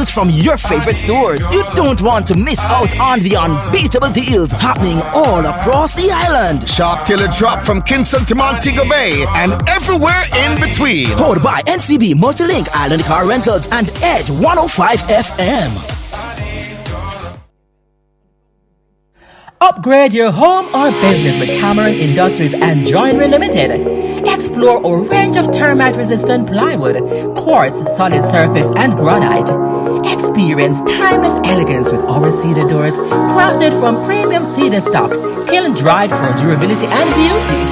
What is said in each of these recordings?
deals from your favorite stores. You don't want to miss out on the unbeatable deals happening all across the island. Shop till it drop from Kingston to Montego Bay and everywhere in between. Powered by NCB Multilink, Island Car Rentals, and Edge 105 FM. Upgrade your home or business with Cameron Industries and Joinery Limited. Explore a range of termite-resistant plywood, quartz, solid surface, and granite. Experience timeless elegance with our cedar doors, crafted from premium cedar stock, kiln-dried for durability and beauty.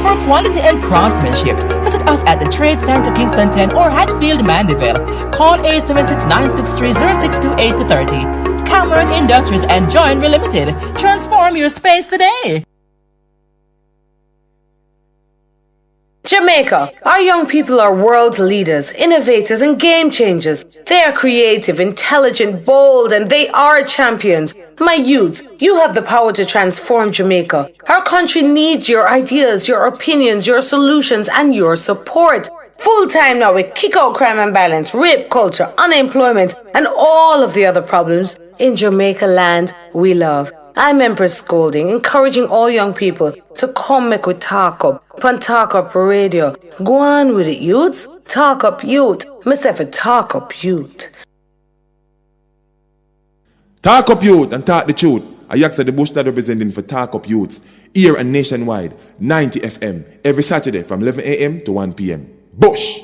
For quality and craftsmanship, visit us at the Trade Center Kingston 10 or Hatfield Mandeville. Call 876-963-0628-30. Cameron Industries and Joinery Limited. Transform your space today. Jamaica. Our young people are world leaders, innovators, and game changers. They are creative, intelligent, bold, and they are champions. My youths, you have the power to transform Jamaica. Our country needs your ideas, your opinions, your solutions, and your support. Full time now, we kick out crime and violence, rape culture, unemployment, and all of the other problems in Jamaica land we love. I'm Empress Scolding, encouraging all young people to come make we talk up, pan talk up radio. Go on with it, youths. Talk up youth. Myself a talk up youth. Talk up youth and talk the truth. I ask the bush that representing for Talk Up Youths, here and nationwide, 90 FM, every Saturday from 11 a.m. to 1 p.m. Bush!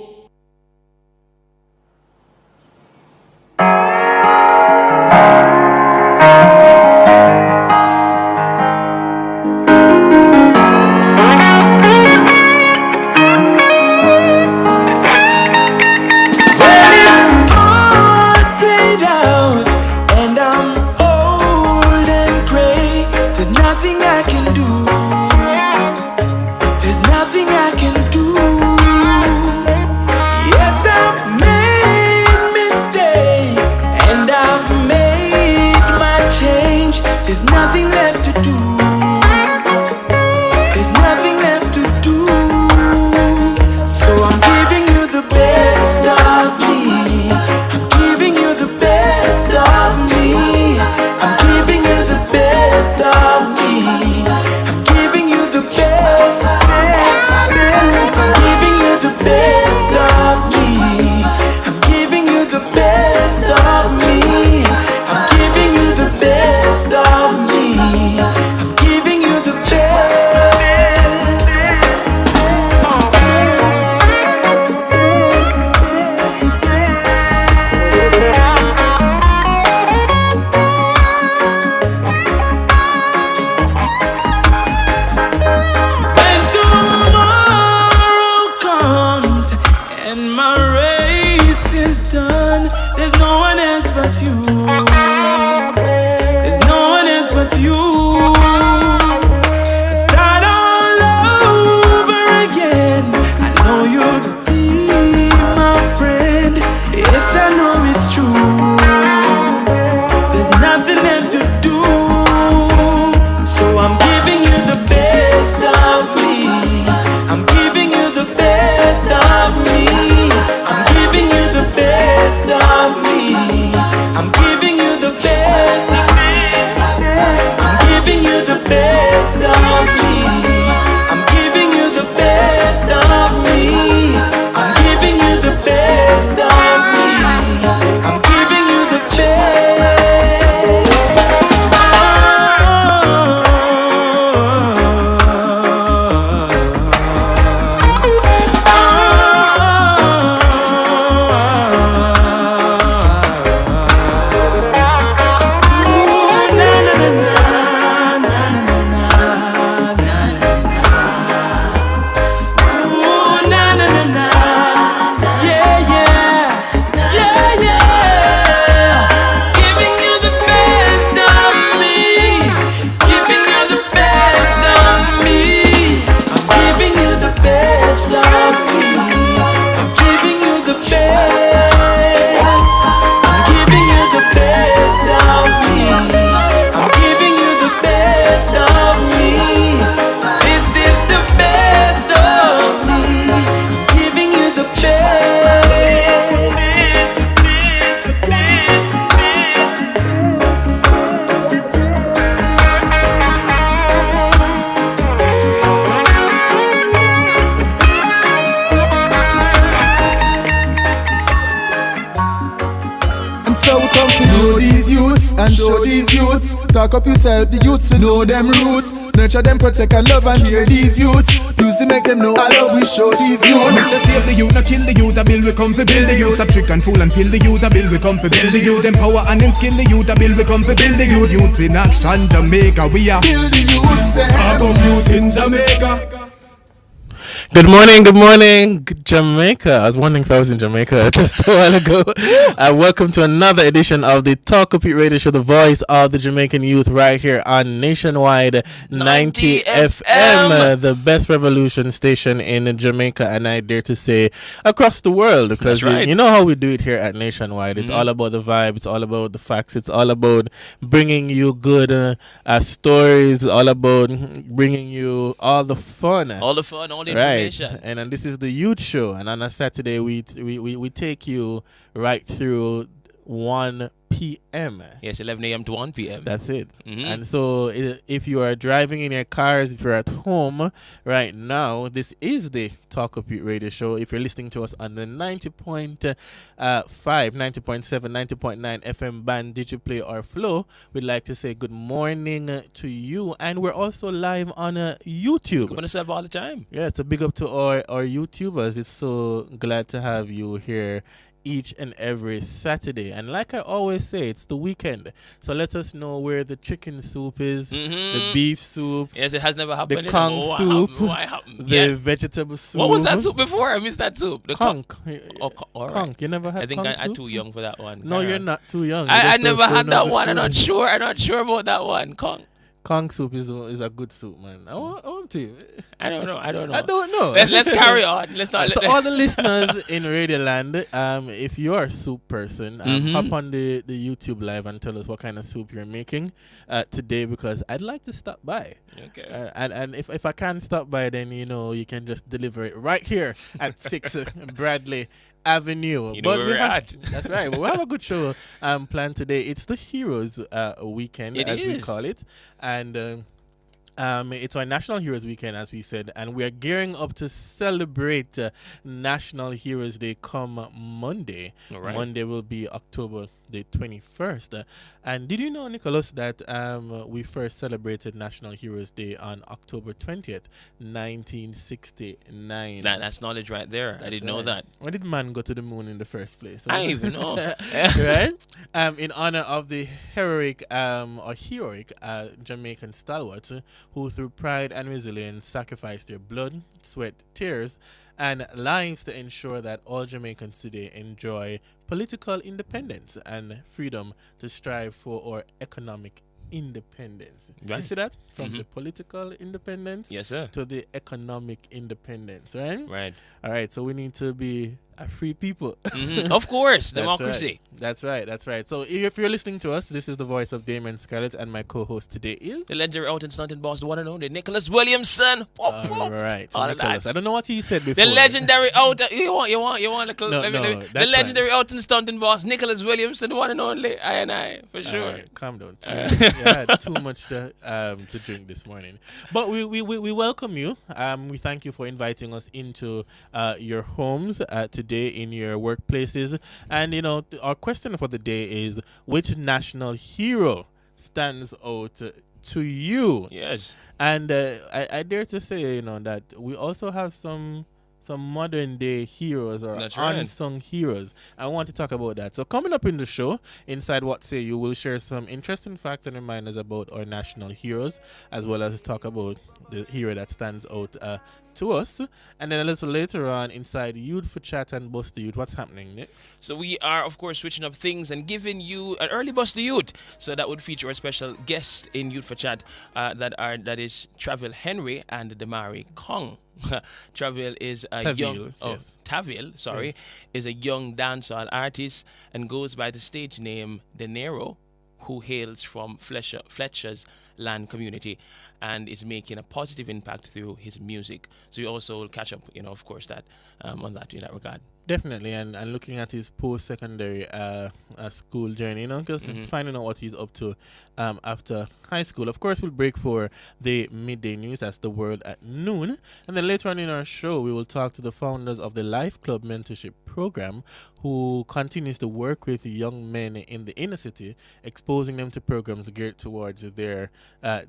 I'm So we come to know these youths and show these youths. Talk up yourself, the youths to know them roots. Nurture them, protect and love and hear these youths. Music make them know I love, we show these youths. To save the youth, not kill the youth. A bill we come for build the youth. Stop trick and fool and kill the youth. A bill we come for build the youth. Empower and inskill the youth. A bill we come for build the youth. Youth in action, Jamaica, we are Build the youths there. youth in Jamaica. Good morning, Jamaica. I was wondering if I was in Jamaica just a while ago. Welcome to another edition of the Talk Up It Radio Show, the voice of the Jamaican youth, right here on Nationwide 90 FM, the best revolution station in Jamaica, and I dare to say across the world, because you know how we do it here at Nationwide. It's all about the vibe, it's all about the facts, it's all about bringing you good stories, it's all about bringing you all the fun. All the information. And this is the Youth Show, and on a Saturday we take you right through 1 p.m. Yes, 11 a.m. to 1 p.m. That's it. And so if you are driving in your cars, if you're at home right now, this is the Talk Up It Radio Show. If you're listening to us on the 90.5, 90.7, 90.9 FM band, Digiplay or Flow, we'd like to say good morning to you. And we're also live on YouTube. Good myself all the time. Yeah, so big up to our YouTubers. It's so glad to have you here each and every Saturday. And like I always say, it's the weekend, so let us know where the chicken soup is, the beef soup. Yes, it has never happened. The conch soup, the vegetable soup. What was that soup before? I missed that soup. The conch. All right. Conch. You never had. I think I'm too young for that one. No, you're not too young. I never had that one. I'm not sure about that one. Conch soup is a good soup, man. I want to. I don't know. I don't know. Let's carry on. Let's not. So all the listeners in Radioland, if you're a soup person, hop on the YouTube live and tell us what kind of soup you're making today, because I'd like to stop by. Okay. And if I can't stop by, then you can just deliver it right here at 6 Bradley Avenue. You know where we're at. That's right. We'll have a good show planned today. It's the Heroes Weekend, we call it, and it's our National Heroes Weekend, as we said, and we are gearing up to celebrate National Heroes Day come Monday. Right. Monday will be October the 21st. And did you know, Nicholas, that we first celebrated National Heroes Day on October 20th, 1969? That's knowledge right there. I didn't know that. When did man go to the moon in the first place? I don't even know. Right? In honor of the heroic Jamaican stalwarts who through pride and resilience sacrificed their blood, sweat, tears, and lives to ensure that all Jamaicans today enjoy political independence and freedom to strive for our economic independence. Right. You see that? From the political independence to the economic independence, right? Right. All right, so we need to be a free people. Of course, democracy. That's right. So if you're listening to us, this is the voice of Damon Scarlett, and my co-host today is the legendary out and stunting boss, the one and only Nicholas Williamson. All right, so Nicholas, I don't know what he said before. The legendary out. You want No, the legendary out and stunting boss, Nicholas Williamson, the one and only. I for sure. All right, calm down. You had too much to drink this morning, but we welcome you. We thank you for inviting us into your homes today, in your workplaces, and our question for the day is, which national hero stands out to you? Yes. And I dare to say that we also have some modern day heroes or unsung heroes. I want to talk about that. So coming up in the show, inside What Say You, will share some interesting facts and reminders about our national heroes, as well as talk about the hero that stands out to us. And then a little later on, inside Youth for Chat and Bust the Youth, what's happening, Nick? So we are, of course, switching up things and giving you an early Bust the Youth. So that would feature a special guest in Youth for Chat that is Travel Henry and Damari Kong. Travel is a Tavil, is a young dancehall artist and goes by the stage name De Niro, who hails from Fletcher's land community and is making a positive impact through his music. So we also will catch up, of course, that on that in that regard. Definitely, and looking at his post-secondary school journey, just finding out what he's up to after high school. Of course, we'll break for the midday news. That's the world at noon. And then later on in our show, we will talk to the founders of the Life Club Mentorship Program, who continues to work with young men in the inner city, exposing them to programs geared towards their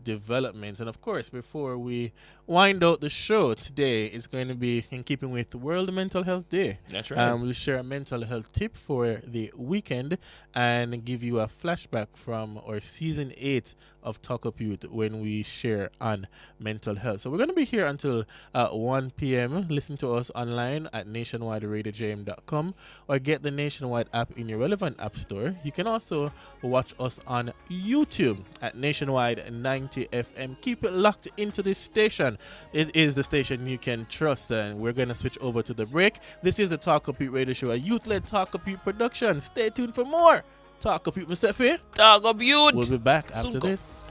development. And of course, before we wind out the show today, it's going to be in keeping with World Mental Health Day. That's right. We'll share a mental health tip for the weekend and give you a flashback from our season 8 of Talk Up Youth when we share on mental health. So we're going to be here until 1 p.m. Listen to us online at nationwideradiojm.com or get the Nationwide app in your relevant app store. You can also watch us on YouTube at Nationwide 90 FM. Keep it locked into this station. It is the station you can trust, and we're going to switch over to the break. This is the Talk Up Youth Radio Show, a youth-led Talk Up Youth production. Stay tuned for more Talk Up Youth, Mr. F. Talk Up Youth. We'll be back after this.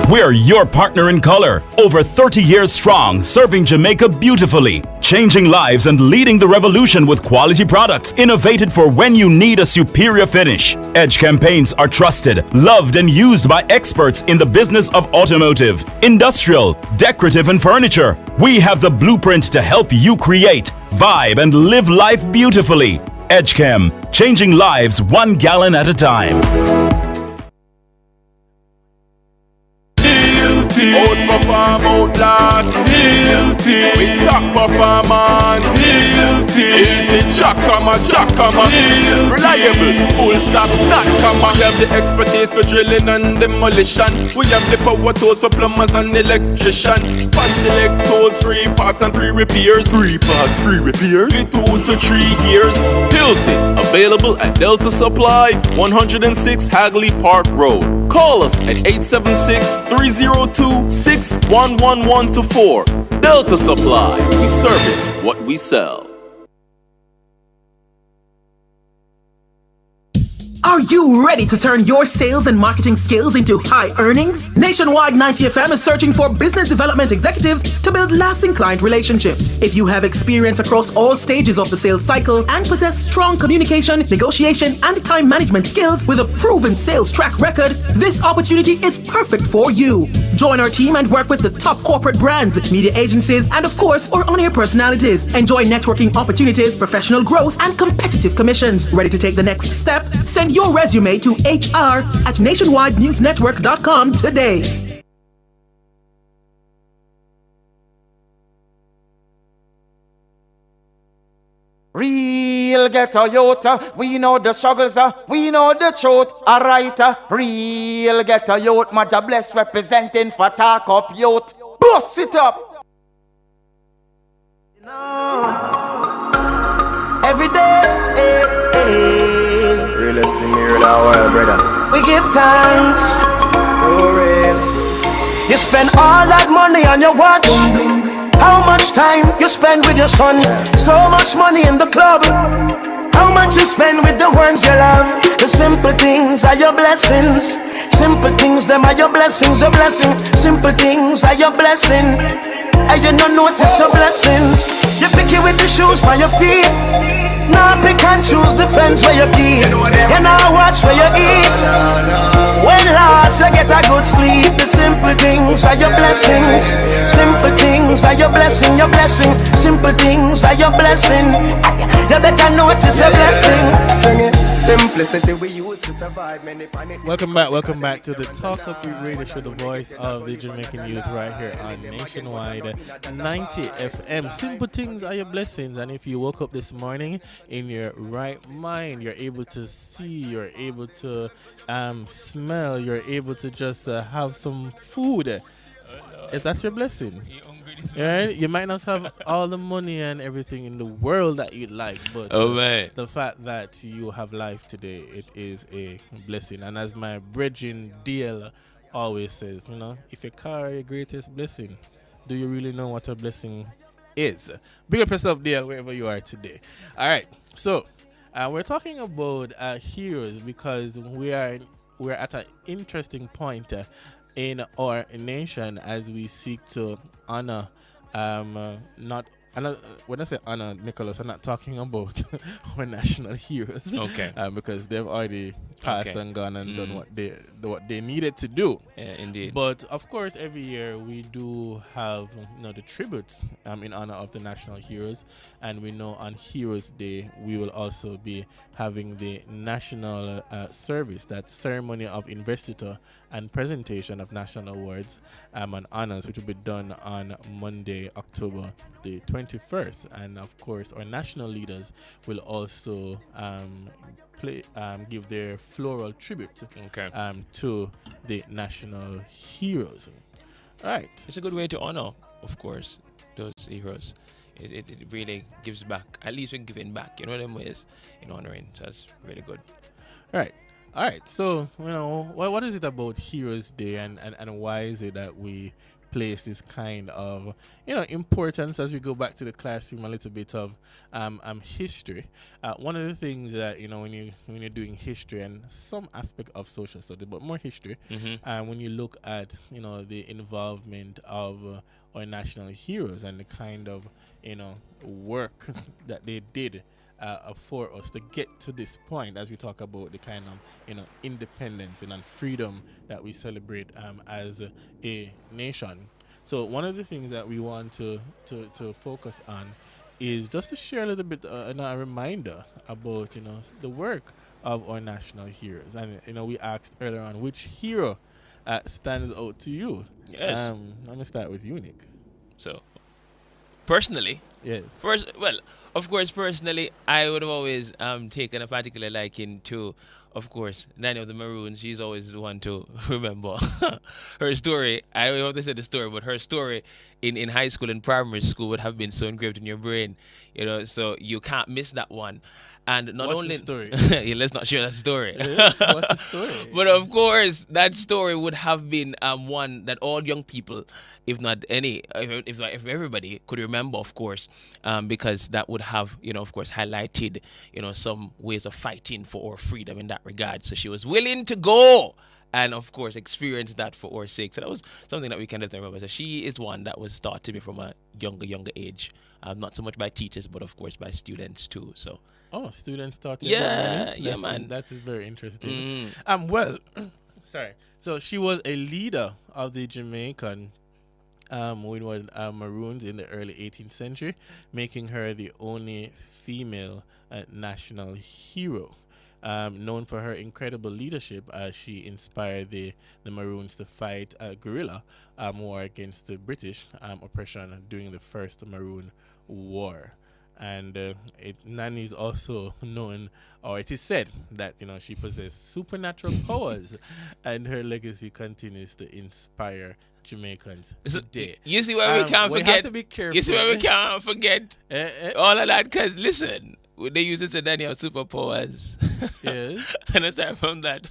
We're your partner in color, over 30 years strong, serving Jamaica beautifully, changing lives and leading the revolution with quality products innovated for when you need a superior finish. Edgecam paints are trusted, loved and used by experts in the business of automotive, industrial, decorative and furniture. We have the blueprint to help you create, vibe and live life beautifully. Edgecam, changing lives 1 gallon at a time. Outperform, outlast. We top performance. Easy Jackama. Reliable, full stop, not comma. We have the expertise for drilling and demolition. We have the power tools for plumbers and electrician. Fancy select tools, free parts and free repairs. 3 parts, free repairs. 2 to 3 years. Built it, available at Delta Supply, 106 Hagley Park Road. Call us at 876-302-6111-4. Delta Supply. We service what we sell. Are you ready to turn your sales and marketing skills into high earnings? Nationwide 90 FM is searching for business development executives to build lasting client relationships. If you have experience across all stages of the sales cycle and possess strong communication, negotiation, and time management skills with a proven sales track record, this opportunity is perfect for you. Join our team and work with the top corporate brands, media agencies, and of course, our on-air personalities. Enjoy networking opportunities, professional growth, and competitive commissions. Ready to take the next step? Send your resume to hr@nationwidenewsnetwork.com today. Real ghetto youth, we know the struggles, we know the truth, alright. Real ghetto youth, Maja Bless representing for Talk Up Youth. Bust it up. Every day, realest in the real world, brother. we give thanks. For real. You spend all that money on your watch. How much time you spend with your son? So much money in the club. How much you spend with the ones you love? The simple things are your blessings. Simple things, them are your blessings, your blessing. Simple things are your blessing. And you don't notice your blessings. You pick it with the shoes by your feet. Now pick and choose the friends where you keep. You now watch where you eat. When last you get a good sleep. The simple things are your blessings. Simple things are your blessing, your blessing. Simple things are your blessing. You better notice your blessing. Simplicity we use to survive. Welcome back to the Talk Up Youth Radio Show, the voice of the Jamaican youth, right here on Nationwide 90 FM. Simple things are your blessings, and if you woke up this morning in your right mind, you're able to see, you're able to smell, you're able to just have some food. If that's your blessing. Right? You might not have all the money and everything in the world that you'd like, but man. the fact that you have life today, it is a blessing. And as my brethren Dale always says, if your car is your greatest blessing, do you really know what a blessing is? Big up yourself, Dale, wherever you are today. All right, so we're talking about heroes because we're at an interesting point in our nation as we seek to honor when I say honor, Nicholas, I'm not talking about our national heroes. Okay. Because they've already passed and gone and done what they needed to do. Yeah, indeed. But of course, every year we do have the tribute in honor of the national heroes, and we know on Heroes Day we will also be having the national service, that ceremony of investiture and presentation of national awards and honors, which will be done on Monday, October the 21st. And of course, our national leaders will also give their floral tribute to the national heroes. All right. It's a good way to honor, of course, those heroes. It really gives back. At least we're giving back, them ways in honoring. So that's really good. All right. So, what is it about Heroes Day and why is it that we place this kind of importance as we go back to the classroom, a little bit of history? One of the things that when you're doing history and some aspect of social study, but more history, when you look at the involvement of our national heroes and the kind of work that they did for us to get to this point, as we talk about the kind of independence and freedom that we celebrate as a nation. So one of the things that we want to focus on is just to share a little bit a reminder about the work of our national heroes. And we asked earlier on which hero stands out to you. Yes. Let me start with you, Nick. So personally, yes. Personally, I would have always taken a particular liking to, of course, Nanny of the Maroons. She's always the one to remember her story. I don't know if they said the story, but her story in high school and primary school would have been so engraved in your brain, so you can't miss that one. And not What's only the story? Yeah, let's not share that story. What's the story? But of course, that story would have been one that all young people, if not any, if everybody could remember, of course, because that would have, of course, highlighted, some ways of fighting for our freedom in that regard. So she was willing to go and, of course, experience that for our sake. So that was something that we can definitely remember. So she is one that was taught to me from a younger age. Not so much by teachers, but, of course, by students, too. So. Oh, students taught. Yeah, man. That's very interesting. Well, sorry. So she was a leader of the Jamaican Maroons in the early 18th century, making her the only female national hero. Known for her incredible leadership, she inspired the Maroons to fight guerrilla war against the British oppression during the First Maroon War. And Nanny is also known, or it is said that she possessed supernatural powers, and her legacy continues to inspire Jamaicans today. You see why we can't forget? We have to be careful. You see why we can't forget all of that? Because listen, they use it to Nanny have superpowers. Yes. And aside from that,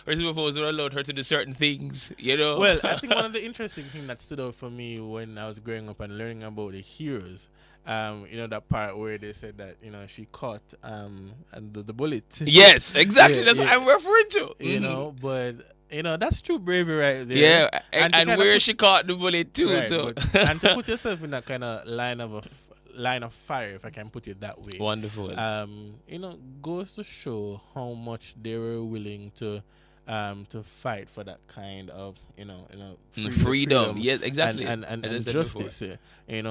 her superpowers would allowed her to do certain things. Well, I think one of the interesting things that stood out for me when I was growing up and learning about the heroes. That part where they said that she caught and the bullet. Yes, exactly. That's what I'm referring to. But that's true bravery right there. Yeah, and where she caught the bullet too. Right, and to put yourself in that kind of line of fire, if I can put it that way. Wonderful. Goes to show how much they were willing to fight for that kind of freedom. Yes, exactly, and justice. And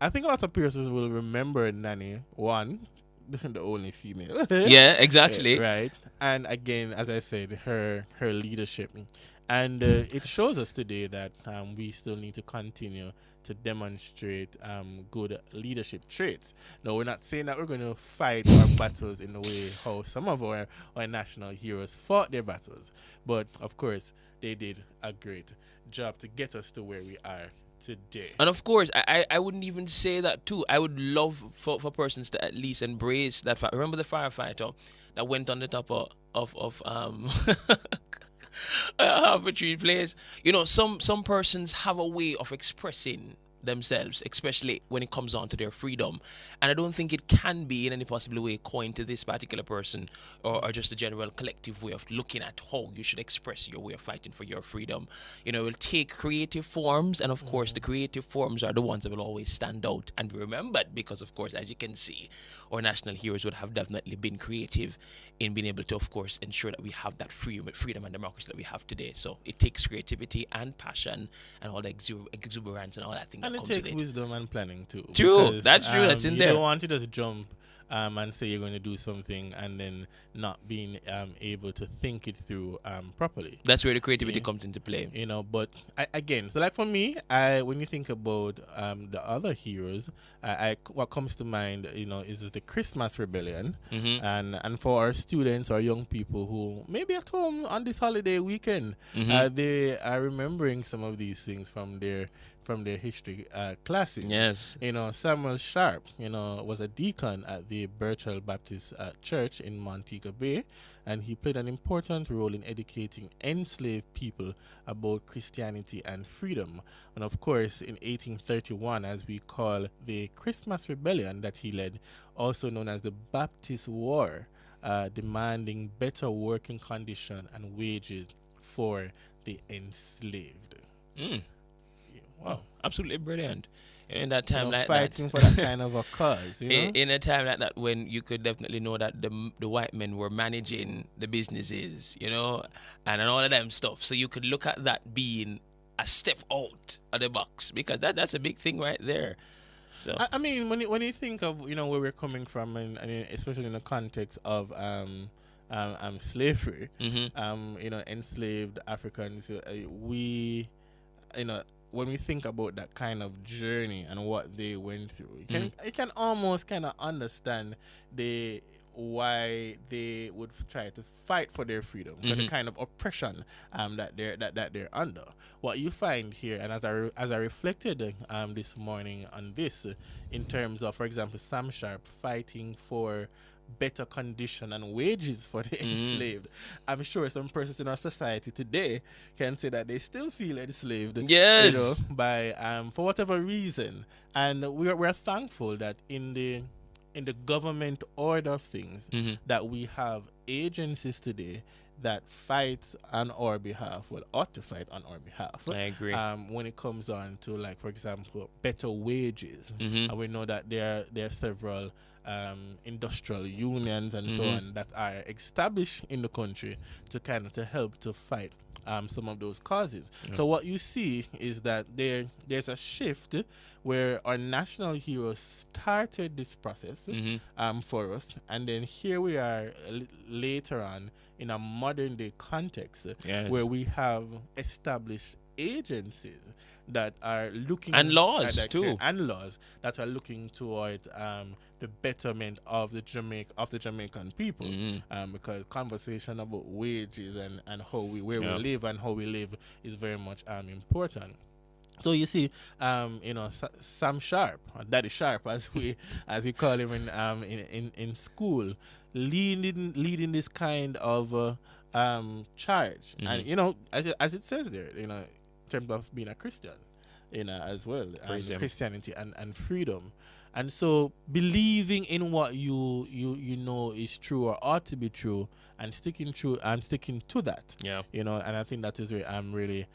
I think a lot of persons will remember Nanny, one, the only female. Yeah, exactly. Right, and again, as I said, her leadership, and it shows us today that we still need to continue to demonstrate good leadership traits. Now, we're not saying that we're going to fight our battles in the way how some of our national heroes fought their battles, but of course they did a great job to get us to where we are today. And of course, I wouldn't even say that too. I would love for persons to at least embrace that fact. Remember the firefighter that went on the top of a tree place? You know, some persons have a way of expressing themselves, especially when it comes on to their freedom. And I don't think it can be in any possible way coined to this particular person or just a general collective way of looking at how you should express your way of fighting for your freedom. You know, it will take creative forms, and of course the creative forms are the ones that will always stand out and be remembered because, of course, as you can see, our national heroes would have definitely been creative in being able to, of course, ensure that we have that freedom and democracy that we have today. So it takes creativity and passion and all the exuberance and all that thing. And it takes wisdom and planning too. True, because, that's true. That's in there. You don't want to just jump and say you're going to do something and then not being able to think it through properly. That's where the creativity comes into play. You know, but again, so like for me, when you think about the other heroes, what comes to mind, you know, is the Christmas Rebellion, and for our students or young people who may be at home on this holiday weekend, they are remembering some of these things from their history classes. Yes. You know, Samuel Sharp, you know, was a deacon at the Birchall Baptist Church in Montego Bay, and he played an important role in educating enslaved people about Christianity and freedom. And of course, in 1831, as we call the Christmas Rebellion that he led, also known as the Baptist War, demanding better working condition and wages for the enslaved. Wow, absolutely brilliant. In that time, like fighting that, for that kind of a cause, you know? in a time like that, when you could definitely know that the white men were managing the businesses, you know, and all of them stuff. So you could look at that being a step out of the box, because that's a big thing right there. So I mean, when you think of, you know, where we're coming from, and especially in the context of slavery, you know, enslaved Africans, we, you know, when we think about that kind of journey and what they went through, you can almost kind of understand why they would try to fight for their freedom, for the kind of oppression that they're under. What you find here, and as I reflected this morning on this, in terms of, for example, Sam Sharp fighting for better condition and wages for the enslaved. I'm sure some persons in our society today can say that they still feel enslaved. Yes. You know, by for whatever reason. And we're thankful that in the government order of things, that we have agencies today that fight on our behalf, ought to fight on our behalf. I agree. When it comes on to, like, for example, better wages, and we know that there are several industrial unions and so on that are established in the country to help to fight some of those causes. So what you see is that there's a shift where our national heroes started this process for us, and then here we are later on in a modern day context where we have established agencies that are looking and laws too, and laws that are looking towards the betterment of the Jamaican people, because conversation about wages and how we live and how we live is very much important. So you see, you know, Sam Sharp, or Daddy Sharp, as we call him in school, leading this kind of charge, and you know, as it says there, you know, in terms of being a Christian, you know, as well, Christianity and freedom. And so believing in what you know is true or ought to be true, and sticking to that. Yeah. You know, and I think that is really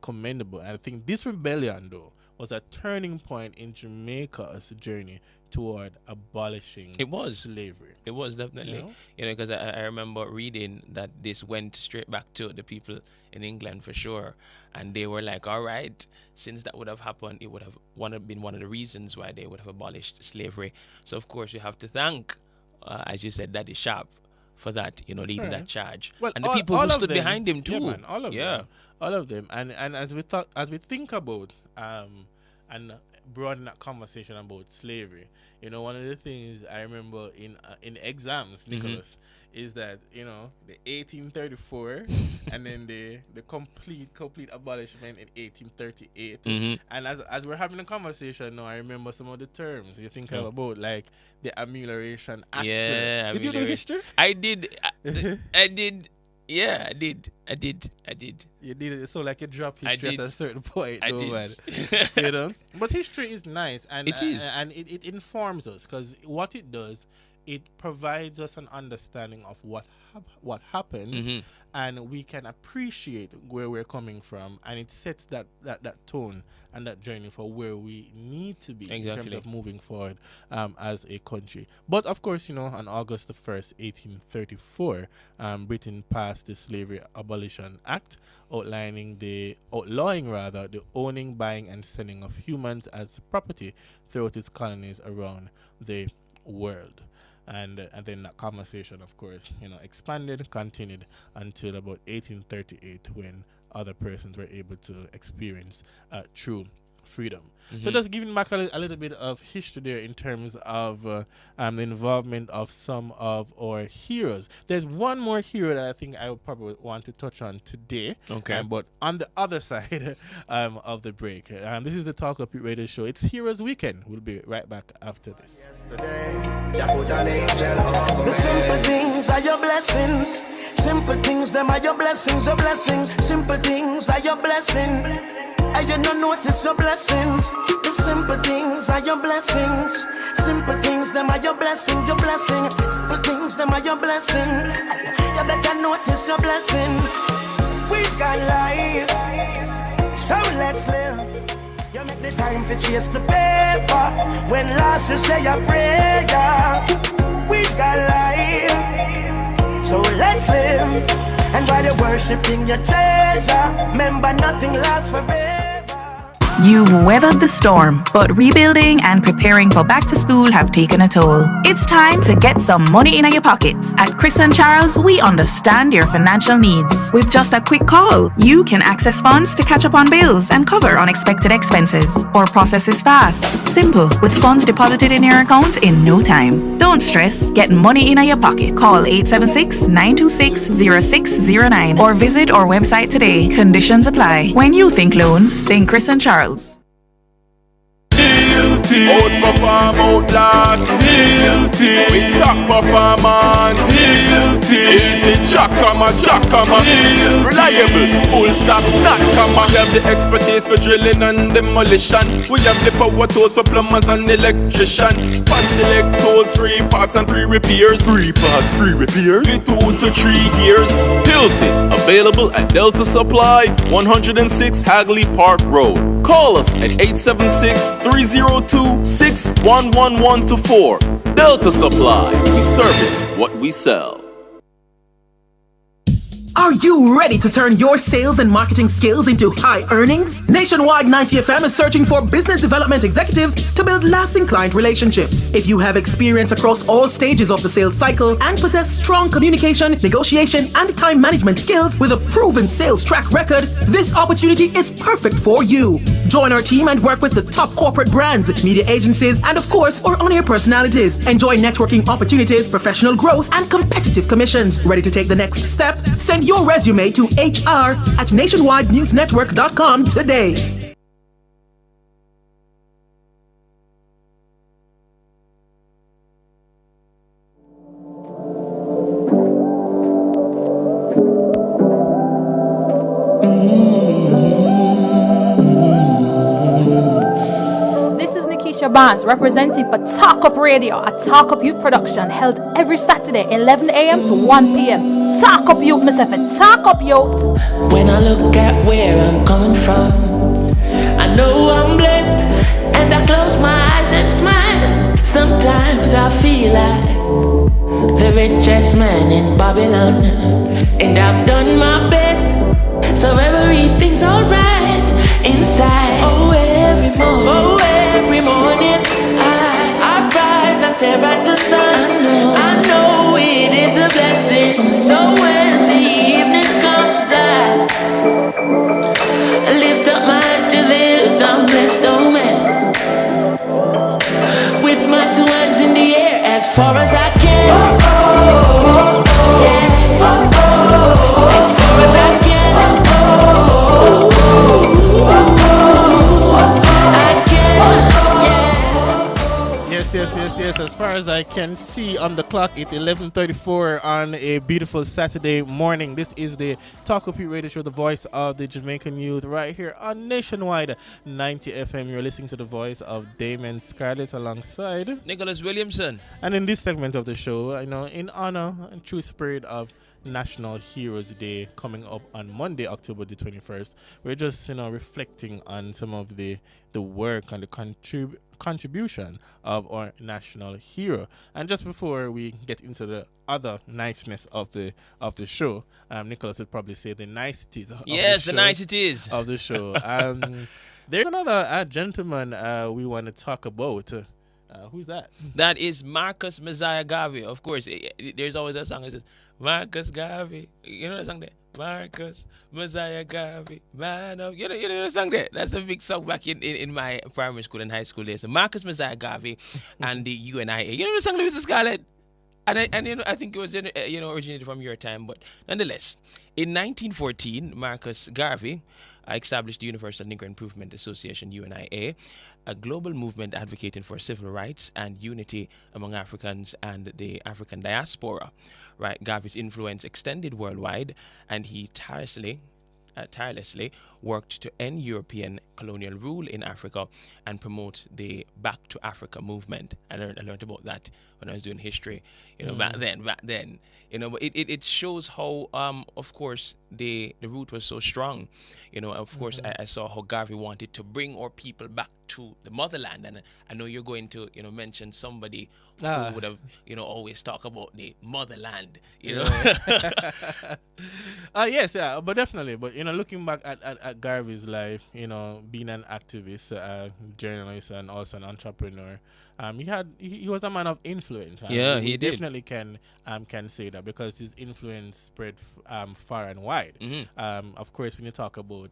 commendable. And I think this rebellion, though, was a turning point in Jamaica's journey toward abolishing slavery. It was definitely. You know, because I remember reading that this went straight back to the people in England for sure. And they were like, all right, since that would have happened, it would have been one of the reasons why they would have abolished slavery. So, of course, you have to thank, as you said, Daddy Sharp for that, you know, leading that charge. Well, and the people who stood behind him too. Yeah, man, all of them. And as we think about and broaden that conversation about slavery. You know, one of the things I remember in exams, Nicholas, is that, you know, the 1834 and then the complete abolishment in 1838. And as we're having a conversation now, I remember some of the terms you think about, like the Amelioration Act. Yeah, did you do history? I did. I did. Yeah, I did. You did it so like you drop history at a certain point. I did. Man. You know? But history is nice, and it is. And it informs us, because what it does, it provides us an understanding of what happened, and we can appreciate where we're coming from, and it sets that tone and that journey for where we need to be in terms of moving forward as a country. But of course, you know, on August the 1st, 1834, Britain passed the Slavery Abolition Act, outlawing the owning, buying, and selling of humans as property throughout its colonies around the world. And then that conversation, of course, you know, continued until about 1838, when other persons were able to experience true freedom. So just giving back a little bit of history there in terms of the involvement of some of our heroes. There's one more hero that I think I would probably want to touch on today. Okay. But on the other side of the break. This is the Talk Up It Radio Show. It's Heroes Weekend. We'll be right back after this. The simple things are your blessings. Simple things, them are your blessings, your blessings. Simple things are your blessing. And you don't notice your blessings. The simple things are your blessings. Simple things, them are your blessing, your blessing. Simple things, them are your blessing. You better notice your blessings. We've got life, so let's live. You make the time to chase the paper. When last you say your prayer. We've got life, so let's live. And while you're worshiping your treasure, remember nothing lasts forever. You've weathered the storm, but rebuilding and preparing for back to school have taken a toll. It's time to get some money in your pocket. At Chris and Charles, we understand your financial needs. With just a quick call, you can access funds to catch up on bills and cover unexpected expenses. Our process is fast, simple, with funds deposited in your account in no time. Don't stress, get money in your pocket. Call 876-926-0609 or visit our website today. Conditions apply. When you think loans, think Chris and Charles. Outperform, outlast, with top performance, Jackama, reliable, full stop, not comma. We have the expertise for drilling and demolition. We have the power tools for plumbers and electrician. Fancy select tools, free parts and free repairs. Free parts, free repairs. In 2 to 3 years. Built it, available at Delta Supply, 106 Hagley Park Road. Call us at 876-302-61124. Delta Supply, we service what we sell. Are you ready to turn your sales and marketing skills into high earnings? Nationwide 90 FM is searching for business development executives to build lasting client relationships. If you have experience across all stages of the sales cycle and possess strong communication, negotiation, and time management skills with a proven sales track record, this opportunity is perfect for you. Join our team and work with the top corporate brands, media agencies, and of course, our on-air personalities. Enjoy networking opportunities, professional growth, and competitive commissions. Ready to take the next step? Send your resume to hr@nationwidenewsnetwork.com today. Bonds representing for Talk Up Radio, a Talk Up Youth production held every Saturday 11 a.m. to 1 p.m. Talk Up Youth, Mr. Talk Up Youth. When I look at where I'm coming from, I know I'm blessed, and I close my eyes and smile. Sometimes I feel like the richest man in Babylon, and I've done my best, so everything's alright inside. Oh, every morning, I rise, I stare at the sun. I know it is a blessing. So when the evening comes, I lift up my eyes to this. I'm blessed, oh man. far as I can. Yeah. As far as I can. I can. Yes. As far as I can see on the clock, it's 11:34 on a beautiful Saturday morning. This is the Talk Up Radio Show, the voice of the Jamaican youth, right here on Nationwide 90 FM. You're listening to the voice of Damon Scarlett alongside Nicholas Williamson. And in this segment of the show, in honor and true spirit of National Heroes Day coming up on Monday, October the 21st, we're just reflecting on some of the work and the contribution of our national hero. And just before we get into the other niceness of the show, Nicholas would probably say the niceties of the niceties of the show. There's another gentleman we want to talk about. Who's that? That is Marcus Messiah Garvey. Of course, there's always a song that says Marcus Garvey. You know the song there? Marcus Messiah Garvey, man of you know the song there. That's a big song back in my primary school and high school days. So Marcus Messiah Garvey and the UNIA. You know the song, Mr. Scarlett? And I think it was originated from your time, but nonetheless, in 1914, Marcus Garvey established the Universal Negro Improvement Association, UNIA, a global movement advocating for civil rights and unity among Africans and the African diaspora. Right, Garvey's influence extended worldwide, and he tirelessly worked to end European colonial rule in Africa and promote the Back to Africa movement. I learned about that when I was doing history, back then. But it shows how, of course, the root was so strong. Of course, I saw how Garvey wanted to bring our people back to the motherland, and I know you're going to, mention somebody who would have, always talk about the motherland. But definitely. But looking back at Garvey's life, being an activist, journalist, and also an entrepreneur, he was a man of influence. He definitely can say that because his influence spread far and wide. Of course, when you talk about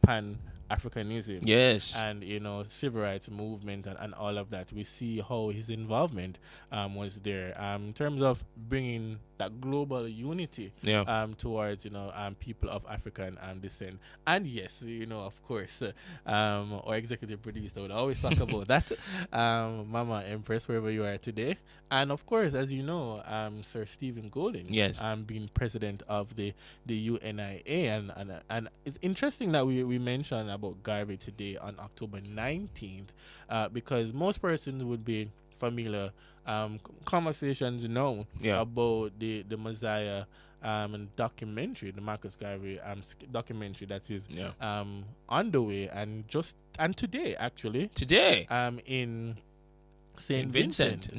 Pan-Africanism, yes, and civil rights movement and all of that, we see how his involvement was there in terms of bringing that global unity towards people of African descent. And yes, of course, our executive producer would always talk about that, Mama Empress, wherever you are today. And of course, as you know, Sir Stephen Golding, yes, being president of the UNIA, and it's interesting that we mentioned about Garvey today on October 19th, because most persons would be familiar, conversations about the Messiah documentary, the Marcus Garvey documentary that is on the way, and today actually in St. Vincent,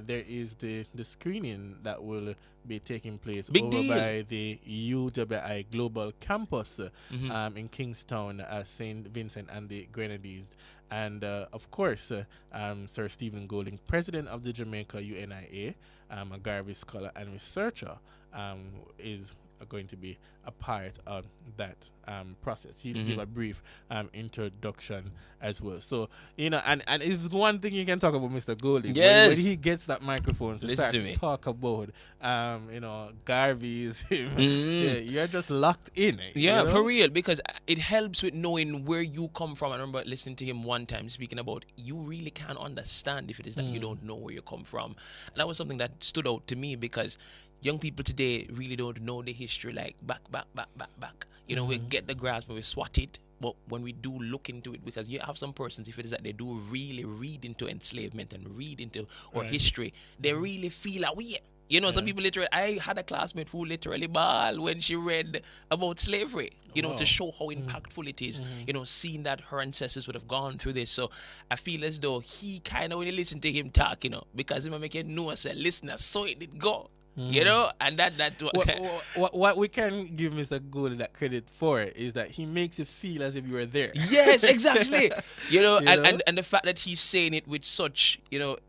there is the screening that will be taking place by the UWI Global Campus in Kingstown, St. Vincent and the Grenadines. And of course, Sir Stephen Golding, president of the Jamaica UNIA, a Garvey scholar and researcher, is going to be a part of that process. He'll give a brief introduction as well. So, and it's one thing you can talk about Mr. Golding. Yes. When he gets that microphone to start to talk about, Garvey's him, you're just locked in. For real, because it helps with knowing where you come from. I remember listening to him one time speaking about you really can't understand if it is that you don't know where you come from. And that was something that stood out to me because young people today really don't know the history like back. We get the grasp and we swat it. But when we do look into it, because you have some persons, if it is that they do really read into enslavement and read into our history, they really feel a way. Some people literally, I had a classmate who literally bawled when she read about slavery, to show how impactful it is, seeing that her ancestors would have gone through this. So I feel as though he kind of, when you listen to him talk, because he might make you know, say, listen, I saw it did go. You know, and that what we can give Mr. Gold that credit for is that he makes you feel as if you were there. Yes, exactly. And the fact that he's saying it with such,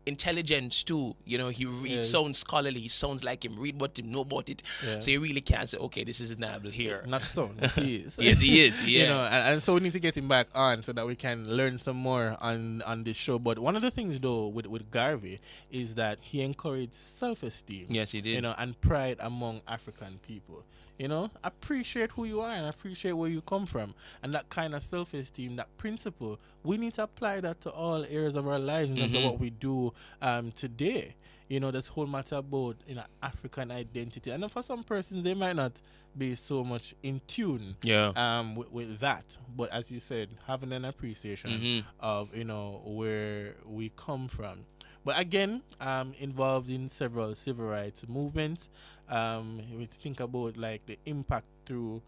intelligence too. He sounds scholarly. He sounds like him. Read what him know about it. Yeah. So you really can't say, okay, this is Nable here. Not so. He is. Yes, he is. Yeah. And so we need to get him back on so that we can learn some more on this show. But one of the things though with Garvey is that he encouraged self-esteem. Yes, he did. And pride among African people. Appreciate who you are and appreciate where you come from. And that kind of self-esteem, that principle, we need to apply that to all areas of our lives in terms of what we do today. This whole matter about African identity. And for some persons, they might not be so much in tune with that. But as you said, having an appreciation of, where we come from. But again, involved in several civil rights movements. We think about like the impact through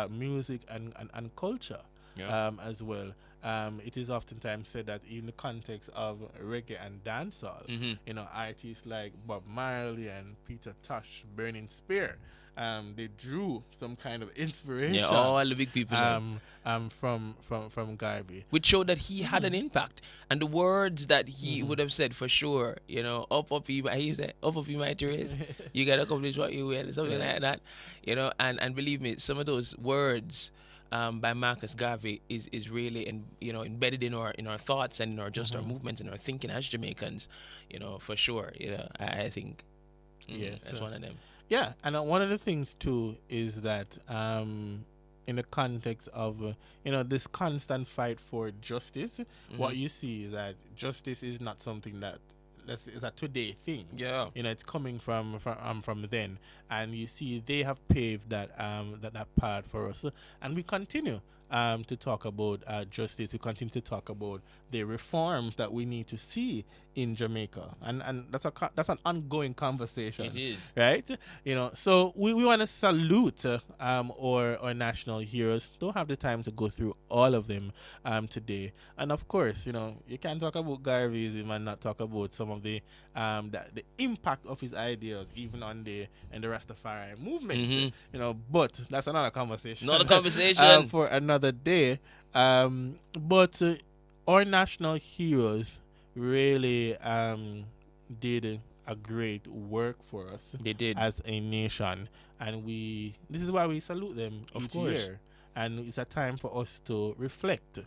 music and culture as well. It is oftentimes said that in the context of reggae and dancehall, artists like Bob Marley and Peter Tosh, Burning Spear, they drew some kind of inspiration. Yeah, all the big people. From Garvey, which showed that he had an impact, and the words that he would have said for sure. Up you might raise. You gotta accomplish what you will, something like that. And believe me, some of those words. By Marcus Garvey is really embedded in our thoughts and in our our movements and our thinking as Jamaicans, for sure. I think that's one of them. Yeah, and one of the things too is that in the context of this constant fight for justice, what you see is that justice is not something that is a today thing. Yeah, it's coming from then, and you see they have paved that path for us, and we continue to talk about justice. We continue to talk about the reforms that we need to see in Jamaica, and that's an ongoing conversation. It is, right? So we want to salute our national heroes. Don't have the time to go through all of them today, and of course, you can't talk about Garveyism and not talk about some of the impact of his ideas, even on the Rastafari movement. But that's another conversation. For another day. But our national heroes really did a great work for us. They did, as a nation, and this is why we salute them each year. And it's a time for us to reflect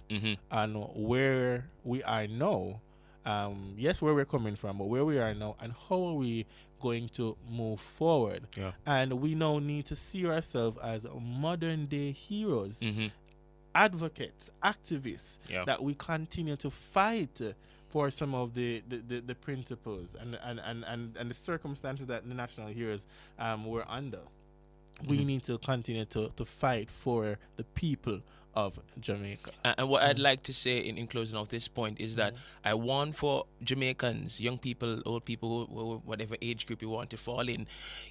on where we are now. Yes, where we're coming from, but where we are now, and how are we going to move forward? Yeah. And we now need to see ourselves as modern day heroes, advocates, activists, that we continue to fight for some of the principles and the circumstances that the national heroes were under. We need to continue to fight for the people of Jamaica. And what I'd like to say in closing of this point is that I want for Jamaicans, young people, old people, whatever age group you want to fall in,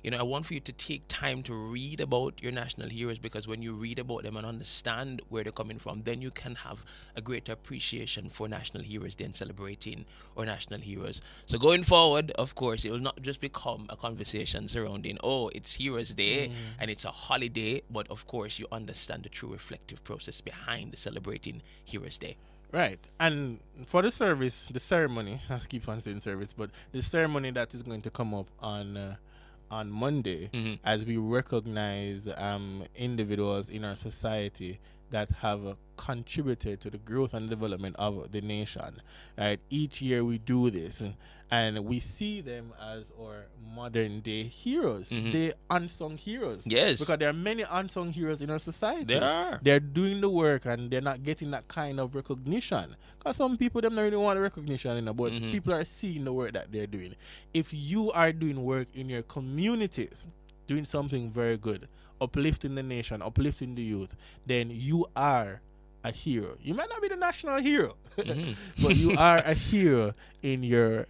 I want for you to take time to read about your national heroes, because when you read about them and understand where they're coming from, then you can have a greater appreciation for national heroes than celebrating our national heroes. So going forward, of course, it will not just become a conversation surrounding, it's Heroes Day and it's a holiday, but of course you understand the true reflective process behind celebrating Heroes Day. Right. And for the ceremony, I keep on saying service, but the ceremony that is going to come up on Monday, as we recognize individuals in our society that have contributed to the growth and development of the nation. Right? Each year we do this, and we see them as our modern day heroes. They unsung heroes. Yes. Because there are many unsung heroes in our society. There are. They're doing the work and they're not getting that kind of recognition. Because some people, them don't really want recognition, but people are seeing the work that they're doing. If you are doing work in your communities, doing something very good, uplifting the nation, uplifting the youth, then you are a hero. You might not be the national hero, but you are a hero in your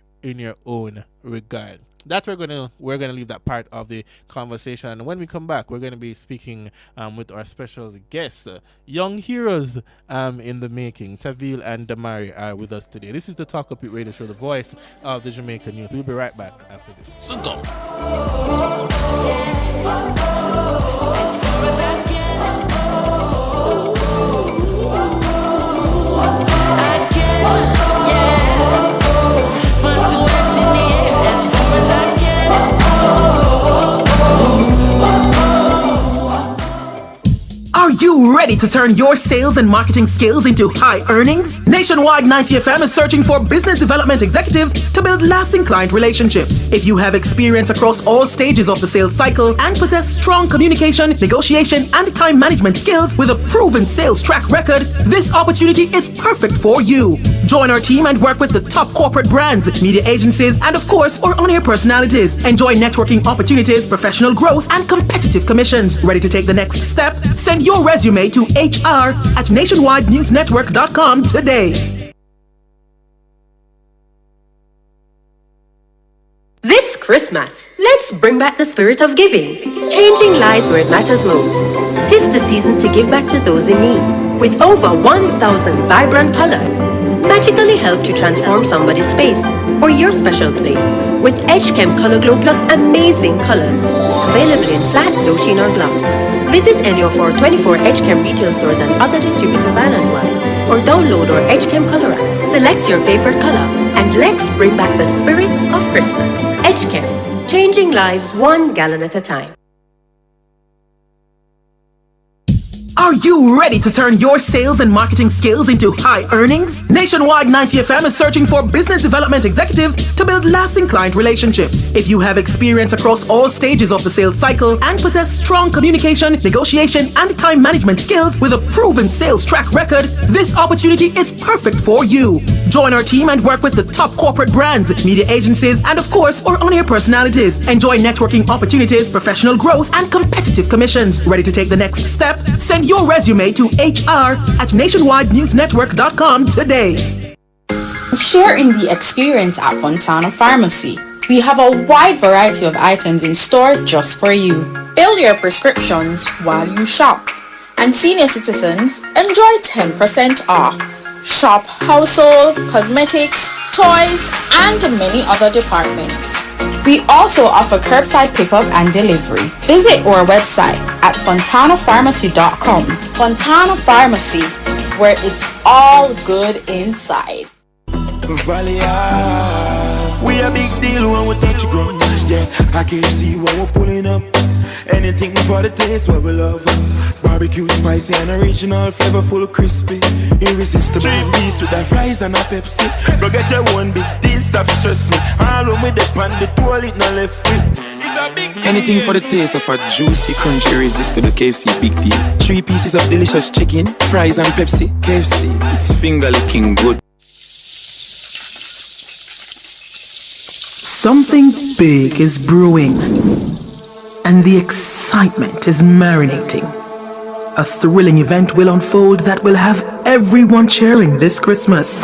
own regard. that's where we're gonna leave that part of the conversation. And when we come back, we're gonna be speaking with our special guests, young heroes in the making. Tavil and Damari are with us today. This is the Talk Up It Radio Show, the voice of the Jamaican youth. We'll be right back after this. So go. Are you ready to turn your sales and marketing skills into high earnings? Nationwide 90 FM is searching for business development executives to build lasting client relationships. If you have experience across all stages of the sales cycle and possess strong communication, negotiation, and time management skills with a proven sales track record, this opportunity is perfect for you. Join our team and work with the top corporate brands, media agencies, and of course, our on-air personalities. Enjoy networking opportunities, professional growth, and competitive commissions. Ready to take the next step? Send your resume to hr@nationwidenewsnetwork.com today. This Christmas, let's bring back the spirit of giving, changing lives where it matters most. 'Tis the season to give back to those in need, with over 1,000 vibrant colors. Magically help to transform somebody's space or your special place with Edgechem Color Glow Plus amazing colors, available in flat, no sheen or gloss. Visit any of our 24 Edgechem retail stores and other distributors island-wide, or download our Edgechem Color app. Select your favorite color and let's bring back the spirit of Christmas. Edgechem, changing lives 1 gallon at a time. Are you ready to turn your sales and marketing skills into high earnings? Nationwide 90 FM is searching for business development executives to build lasting client relationships. If you have experience across all stages of the sales cycle and possess strong communication, negotiation, and time management skills with a proven sales track record, this opportunity is perfect for you. Join our team and work with the top corporate brands, media agencies, and of course, our on-air personalities. Enjoy networking opportunities, professional growth, and competitive commissions. Ready to take the next step? Send your resume to hr@nationwidenewsnetwork.com today. Sharing the experience at Fontana Pharmacy. We have a wide variety of items in store just for you. Fill your prescriptions while you shop. And senior citizens enjoy 10% off. Shop household, cosmetics, toys, and many other departments. We also offer curbside pickup and delivery. Visit our website at fontanapharmacy.com. Fontana Pharmacy, where it's all good inside. We a big deal when we touch ground. Yeah, I can see when we're pulling up. Anything for the taste what we love. Barbecue, spicy and original, flavorful, crispy, irresistible. 3-piece with the fries and a Pepsi. Bro, get your one big deal, stop stress me. All when we dip on the toilet, no left foot. Anything for the taste of a juicy, crunchy, irresistible KFC, big deal. 3 pieces of delicious chicken, fries and Pepsi. KFC, it's finger licking good. Something big is brewing, and the excitement is marinating. A thrilling event will unfold that will have everyone cheering this Christmas.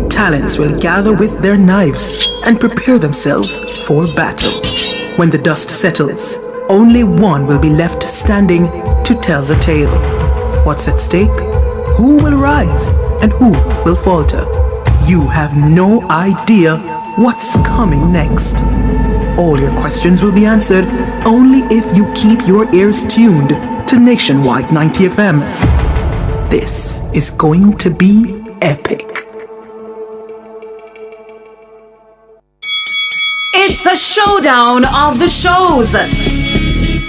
Talents will gather with their knives and prepare themselves for battle. When the dust settles, only one will be left standing to tell the tale. What's at stake? Who will rise and who will falter? You have no idea what's coming next. All your questions will be answered only if you keep your ears tuned to Nationwide 90 FM. This is going to be epic. It's a showdown of the shows.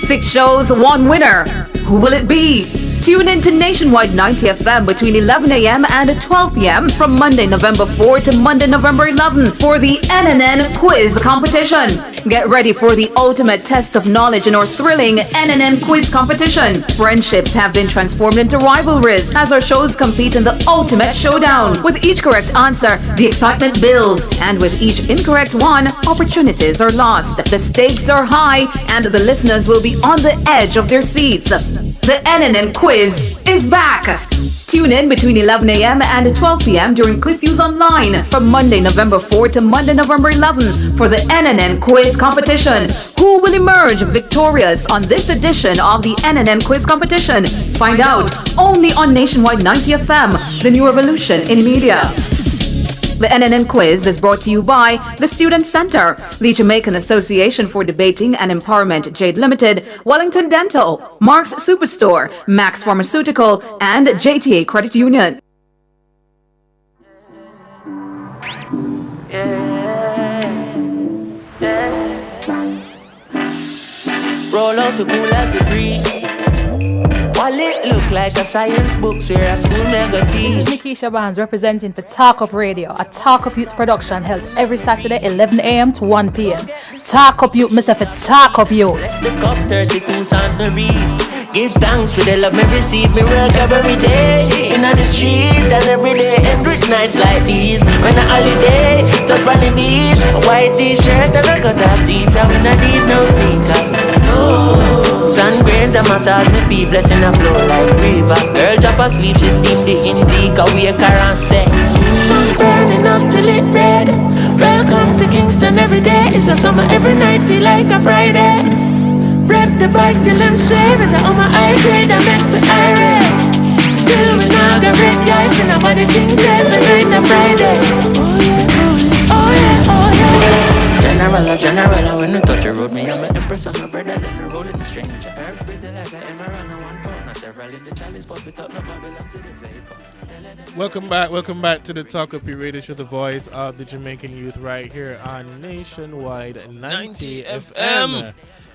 6 shows, 1 winner. Who will it be? Tune in to Nationwide 90 FM between 11 a.m. and 12 p.m. from Monday, November 4 to Monday, November 11 for the NNN Quiz Competition. Get ready for the ultimate test of knowledge in our thrilling NNN Quiz Competition. Friendships have been transformed into rivalries as our shows compete in the ultimate showdown. With each correct answer, the excitement builds, and with each incorrect one, opportunities are lost. The stakes are high, and the listeners will be on the edge of their seats. The NNN Quiz is back. Tune in between 11 a.m. and 12 p.m. during Cliff Views Online from Monday, November 4 to Monday, November 11 for the NNN Quiz Competition. Who will emerge victorious on this edition of the NNN Quiz Competition? Find out only on Nationwide 90 FM, the new revolution in media. The NNN Quiz is brought to you by the Student Center, the Jamaican Association for Debating and Empowerment Jade Limited, Wellington Dental, Mark's Superstore, Max Pharmaceutical, and JTA Credit Union. Roll out the cool as the breeze. Wallet look like a science book, where a school mega This is Nikisha Barnes representing for Talk Up Radio, a Talk Up Youth production held every Saturday 11 a.m. to 1 p.m. Talk Up Youth, myself, Talk Up Youth. The cup 32 sound to read. Give thanks for the love me receive. Me work every day in the street and every day end with nights like these. When a holiday, touch on the beach, white t-shirt and I cut off jeans. I when I need no sneakers. No. Sun grains and massage me feet, blessing a flow like river. Girl drop asleep, she steam the indica, wake her and say, sun burning up till it red. Welcome to Kingston every day. It's a summer every night, feel like a Friday. Rev the bike till I'm safe. As I on my high grade, I make the irate. Still we now got red guys and nobody thinks every night a Friday. Oh yeah, oh yeah, oh yeah. General, when you touch the road, me I'm an empress of my brother, then the road in the stranger. Herbs bitter like an emerald and 1 pound. Not several in the chalice, but without no Babylon to the vapor. Welcome back to the Talk Up Your Radio Show, the voice of the Jamaican youth, right here on Nationwide 90 FM.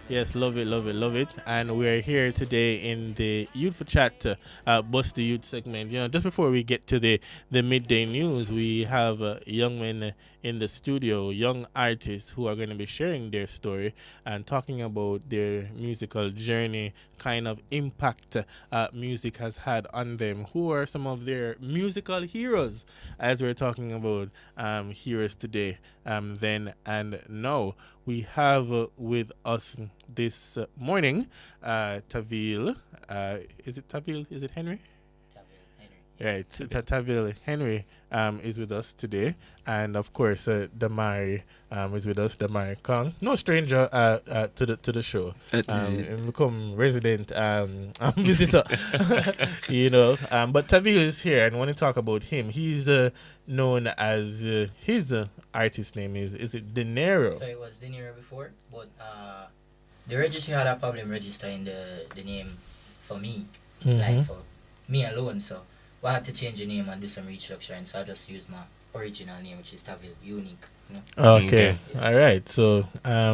Yes, love it. And we're here today in the Youth for Chat, Bust the Youth segment. You know, just before we get to the midday news, we have young men in the studio, young artists who are going to be sharing their story and talking about their musical journey, kind of impact music has had on them. Who are some of their musical heroes, as we're talking about heroes today, then and now. We have with us this morning Tavil. Is it Tavil? Is it Henry? Right, Tavil Henry is with us today, and of course Damari is with us. Damari Kong, no stranger to the show. Become resident visitor, you know. But Tavil is here, and when we talk about him, he's known as his artist name is it Dinero? So it was Dinero before, but the registry had a problem registering the name for me, like for me alone. So I had to change the name and do some restructuring, so I just used my original name, which is Tavil, unique. You know? Okay, yeah. All right. So I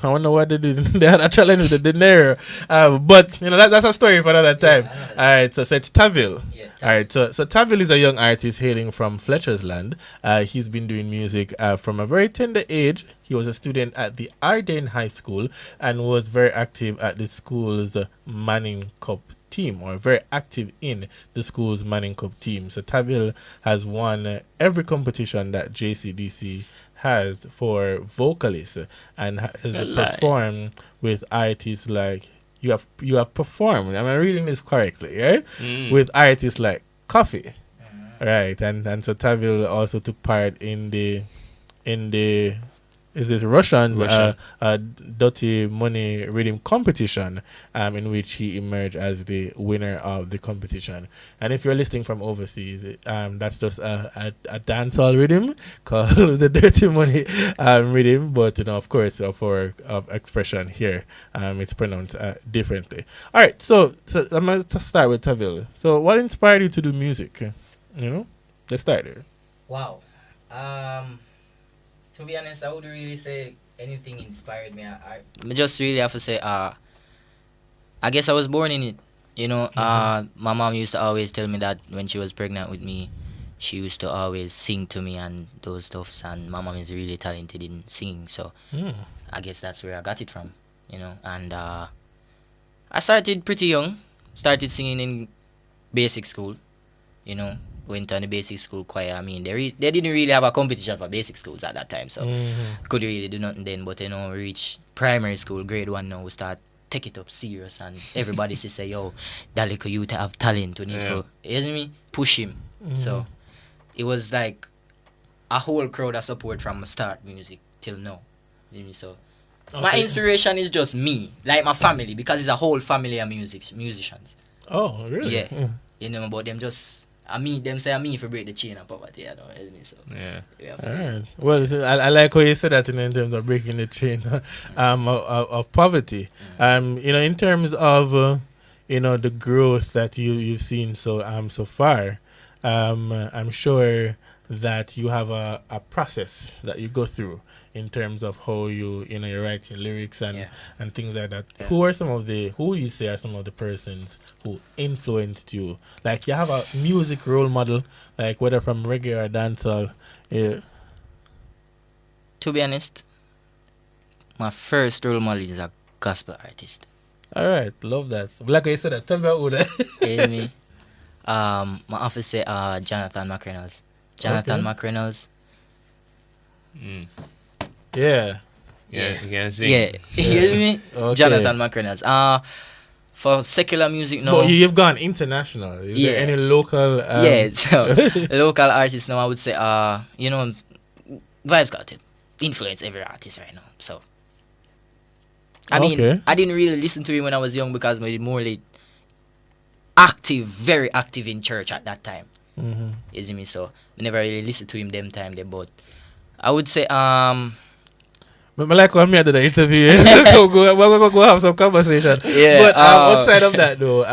wonder what they did. They had a challenge with the dinero, but you know that's a story for another time. All right. So it's Tavil. Yeah, Tavil. All right. So Tavil is a young artist hailing from Fletcher's Land. He's been doing music from a very tender age. He was a student at the Arden High School and was very active at the school's Manning Cup team, or very active in the school's Manning Cup team. So Tavil has won every competition that JCDC has for vocalists and has performed with artists like you have performed. Am I reading this correctly? Right, with artists like Coffee, right? And so Tavil also took part in the is this Russian. Dirty Money Rhythm competition, in which he emerged as the winner of the competition. And if you're listening from overseas, that's just a dancehall rhythm called the Dirty Money rhythm. But you know, of course, for expression here, it's pronounced differently. All right, so I'm going to start with Tavil. So what inspired you to do music? You know, let's start there. Wow. To be honest, I wouldn't really say anything inspired me. I just really have to say, I guess I was born in it. You know, my mom used to always tell me that when she was pregnant with me, she used to always sing to me and those stuffs. And my mom is really talented in singing, so I guess that's where I got it from. You know, and I started pretty young. Started singing in basic school. You know. Went to the basic school choir. I mean, they didn't really have a competition for basic schools at that time, so couldn't really do nothing then. But you know, we reach primary school, grade 1 now, we start take it up serious, and everybody say, yo, that little youth have talent, we need to, you know me, push him. So it was like a whole crowd of support from start music till now. You know me, so my inspiration is just me, like my family, because it's a whole family of musicians. Oh, really? Yeah. You know, but them just them say me for break the chain of poverty, you know, isn't it? So Alright. Well, I like how you said that in terms of breaking the chain of poverty. You know, in terms of you know, the growth that you've seen so far, I'm sure that you have a process that you go through in terms of how you know, you write your lyrics and things like that. Who you say are some of the persons who influenced you? Like, you have a music role model, like whether from reggae or dancehall. To be honest, my first role model is a gospel artist. Alright, love that. Like I said, tell me about who that. Me. My office say Jonathan McReynolds. Jonathan McReynolds. Yeah, you can sing. Yeah, you hear me? Okay. Jonathan McReynolds. For secular music now. But you've gone international. Is there any local? So local artists now, I would say, you know, Vibes got it. Influence every artist right now. So I mean, I didn't really listen to him when I was young because I was more like very active in church at that time. You see me? So I never really listened to him them time there, but I would say But like when me at the interview, go have some conversation. Yeah. But outside of that though,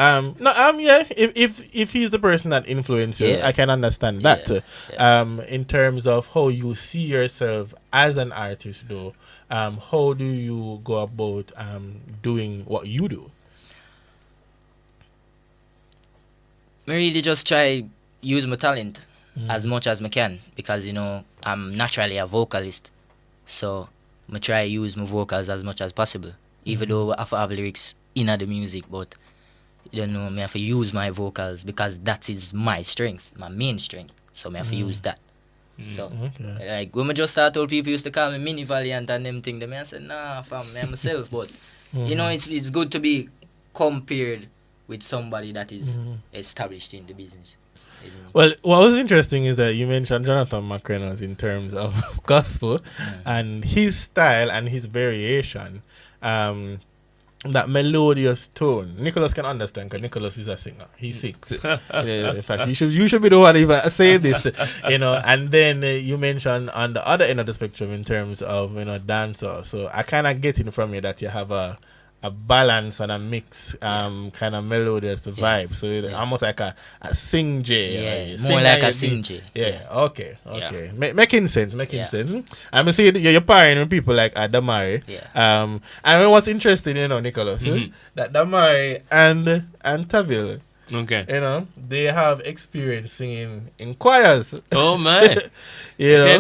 if he's the person that influenced you, I can understand that. In terms of how you see yourself as an artist though, how do you go about doing what you do? I really just try use my talent as much as I can, because you know I'm naturally a vocalist, so I try use my vocals as much as possible, even though I have lyrics in the music, but you know, I have to use my vocals because that is my strength, my main strength, so I have to use that. So like when I just start, old people used to call me mini valiant and them thing, I said nah fam, I'm myself, but you know, it's good to be compared with somebody that is established in the business. Well, what was interesting is that you mentioned Jonathan McReynolds in terms of gospel and his style and his variation, that melodious tone. Nicholas can understand because Nicholas is a singer. He sings. In fact, you should be the one even saying this, you know. And then you mentioned on the other end of the spectrum in terms of, you know, dancer. So I kind of get in from you that you have a balance and a mix kind of melodious vibe, so almost like a sing J, more like a sing J. Okay. Making sense. I'm see you're pairing with people like Damari. And what's interesting, you know, Nicholas, that Damari and Tavil, you know, they have experience singing in choirs. Oh man. You know,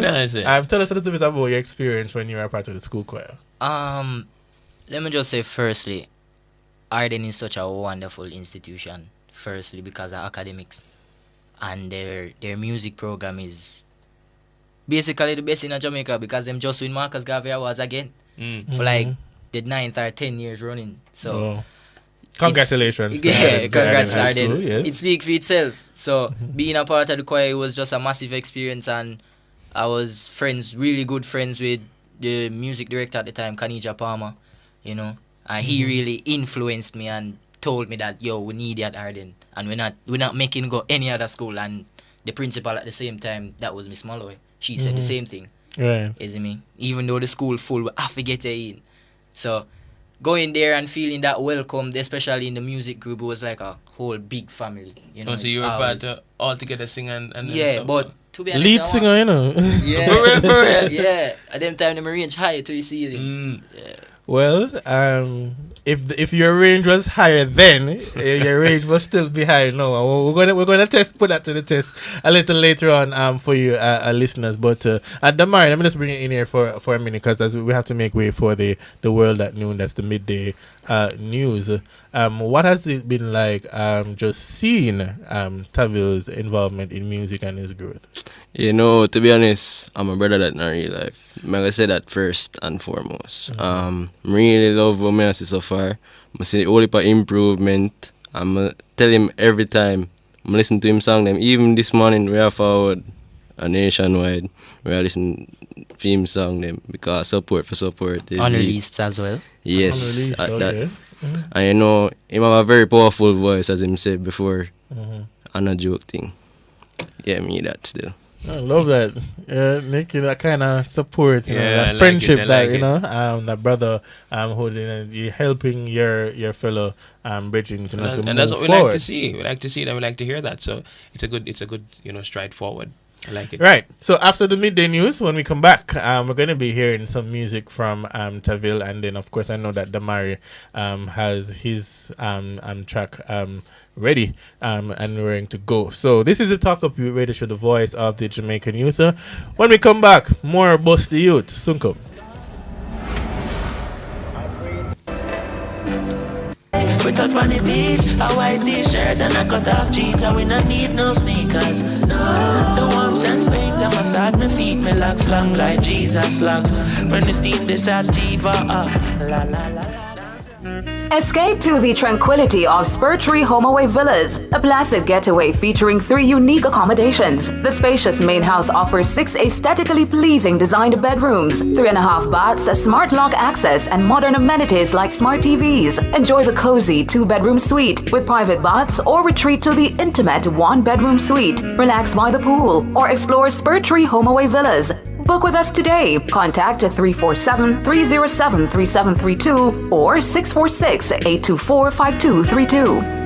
tell us a little bit about your experience when you were part of the school choir. Let me just say, firstly, Arden is such a wonderful institution. Firstly, because of academics, and their music program is basically the best in Jamaica, because them just win Marcus Garvey Awards again for like the 9th or 10 years running. So congratulations! Congrats, Arden. It speaks for itself. So being a part of the choir was just a massive experience, and I was really good friends with the music director at the time, Kanija Palmer. You know, and he really influenced me and told me that, yo, we need you at Arden, and we're not making go any other school. And the principal at the same time, that was Miss Malloy, she said the same thing. Right. Is me? Even though the school full, we have to get her in. So going there and feeling that welcomed, especially in the music group, it was like a whole big family. You know, so you were part of all together sing and stuff, but to be honest, lead singer, you know. Yeah. At them time, the range high to the ceiling. Well, if your range was higher then, your range must still be higher now. We're gonna put that to the test a little later on for you listeners. But at Damari, let me just bring it in here for a minute, because we have to make way for the world at noon. That's the midday news. What has it been like just seeing Tavil's involvement in music and his growth? You know, to be honest, I'm a brother that in real life. I'm gonna say that first and foremost. Really love what I see so far. I say all for improvement. I'm tell him every time. I'm listen to him song them. Even this morning we are forward a nationwide. We are listening to him song them because support for support. Unreleased as well. Yes. Unreleased, okay. And you know, him have a very powerful voice as him said before. Mhm. And a joke thing. Yeah, me that still. I love that. Nick, that kind of support, Yeah, I that like friendship it, I that, like it. that brother holding and you helping your fellow bridging to And move that's what we forward. like to see. We like to see that. We like to hear that. So it's a good stride forward. I like it. Right. So after the midday news, when we come back, we're going to be hearing some music from Tavil, and then of course I know that Damari has his track ready and ready to go. So this is the Talk Up Youth Radio Show, the voice of the Jamaican youth. When we come back, more Bust the Youth. Soon come. We touch on the beach, a white t-shirt and a cut off jeans, and we not need no sneakers. No, the warmth and paint, I massage my feet, me locks long like Jesus locks. When the steam this sativa up, la la la la. Escape to the tranquility of Spur Tree HomeAway Villas, a placid getaway featuring 3 unique accommodations. The spacious main house offers 6 aesthetically pleasing designed bedrooms, 3.5 baths, smart lock access, and modern amenities like smart TVs. Enjoy the cozy 2-bedroom suite with private baths, or retreat to the intimate 1-bedroom suite. Relax by the pool or explore Spur Tree HomeAway Villas. Book with us today. Contact 347-307-3732 or 646-824-5232.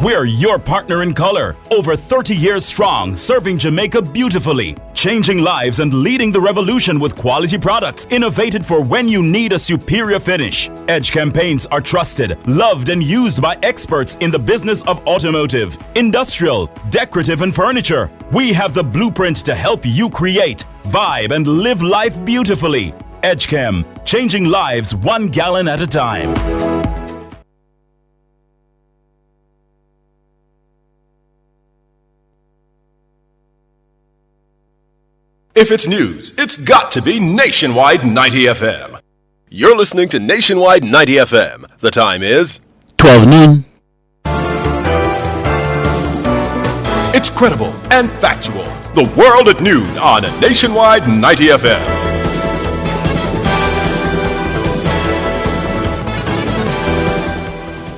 We're your partner in color, over 30 years strong, serving Jamaica beautifully, changing lives and leading the revolution with quality products innovated for when you need a superior finish. Edge campaigns are trusted, loved and used by experts in the business of automotive, industrial, decorative and furniture. We have the blueprint to help you create, vibe and live life beautifully. EdgeChem, changing lives 1 gallon at a time. If it's news, it's got to be Nationwide 90 FM. You're listening to Nationwide 90 FM. The time is 12 noon. It's credible and factual. The world at noon on Nationwide 90 FM.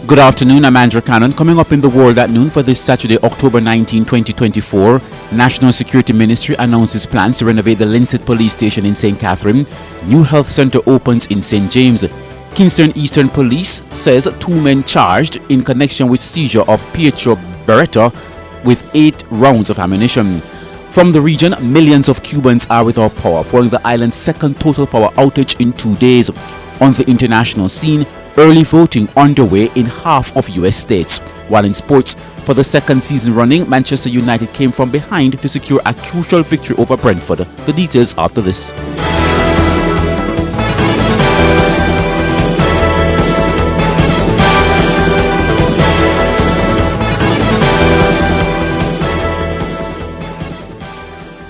Good afternoon, I'm Andrew Cannon. Coming up in the world at noon for this Saturday, October 19, 2024, National Security Ministry announces plans to renovate the Linstead Police Station in St. Catherine. New health center opens in St. James. Kingston Eastern Police says 2 men charged in connection with seizure of Pietro Beretta with 8 rounds of ammunition. From the region, millions of Cubans are without power, following the island's second total power outage in 2 days. On the international scene, early voting underway in half of US states. While in sports, for the second season running, Manchester United came from behind to secure a crucial victory over Brentford. The details after this.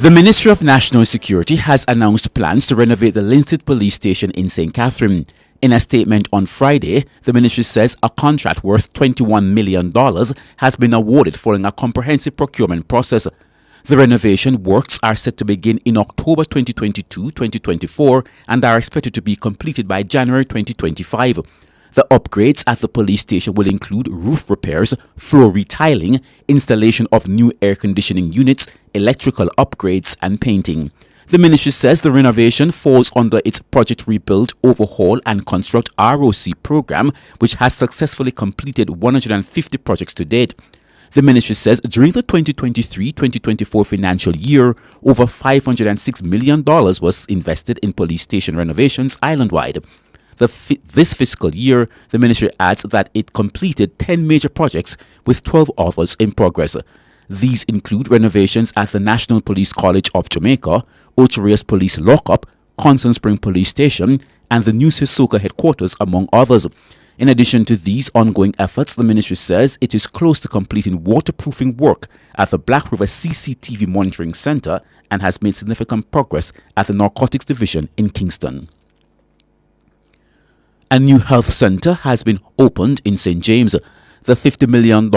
The Ministry of National Security has announced plans to renovate the Linstead Police Station in St. Catherine. In a statement on Friday, the ministry says a contract worth $21 million has been awarded following a comprehensive procurement process. The renovation works are set to begin in October 2022-2024 and are expected to be completed by January 2025. The upgrades at the police station will include roof repairs, floor retiling, installation of new air conditioning units, electrical upgrades, and painting. The ministry says the renovation falls under its Project Rebuild, Overhaul and Construct ROC program, which has successfully completed 150 projects to date. The ministry says during the 2023-2024 financial year, over $506 million was invested in police station renovations island-wide. This fiscal year, the ministry adds that it completed 10 major projects with 12 others in progress. These include renovations at the National Police College of Jamaica, Ocherias Police Lockup, Constant Spring Police Station, and the new Sissooka headquarters, among others. In addition to these ongoing efforts, the ministry says it is close to completing waterproofing work at the Black River CCTV Monitoring Center and has made significant progress at the Narcotics Division in Kingston. A new health center has been opened in St. James. The $50 million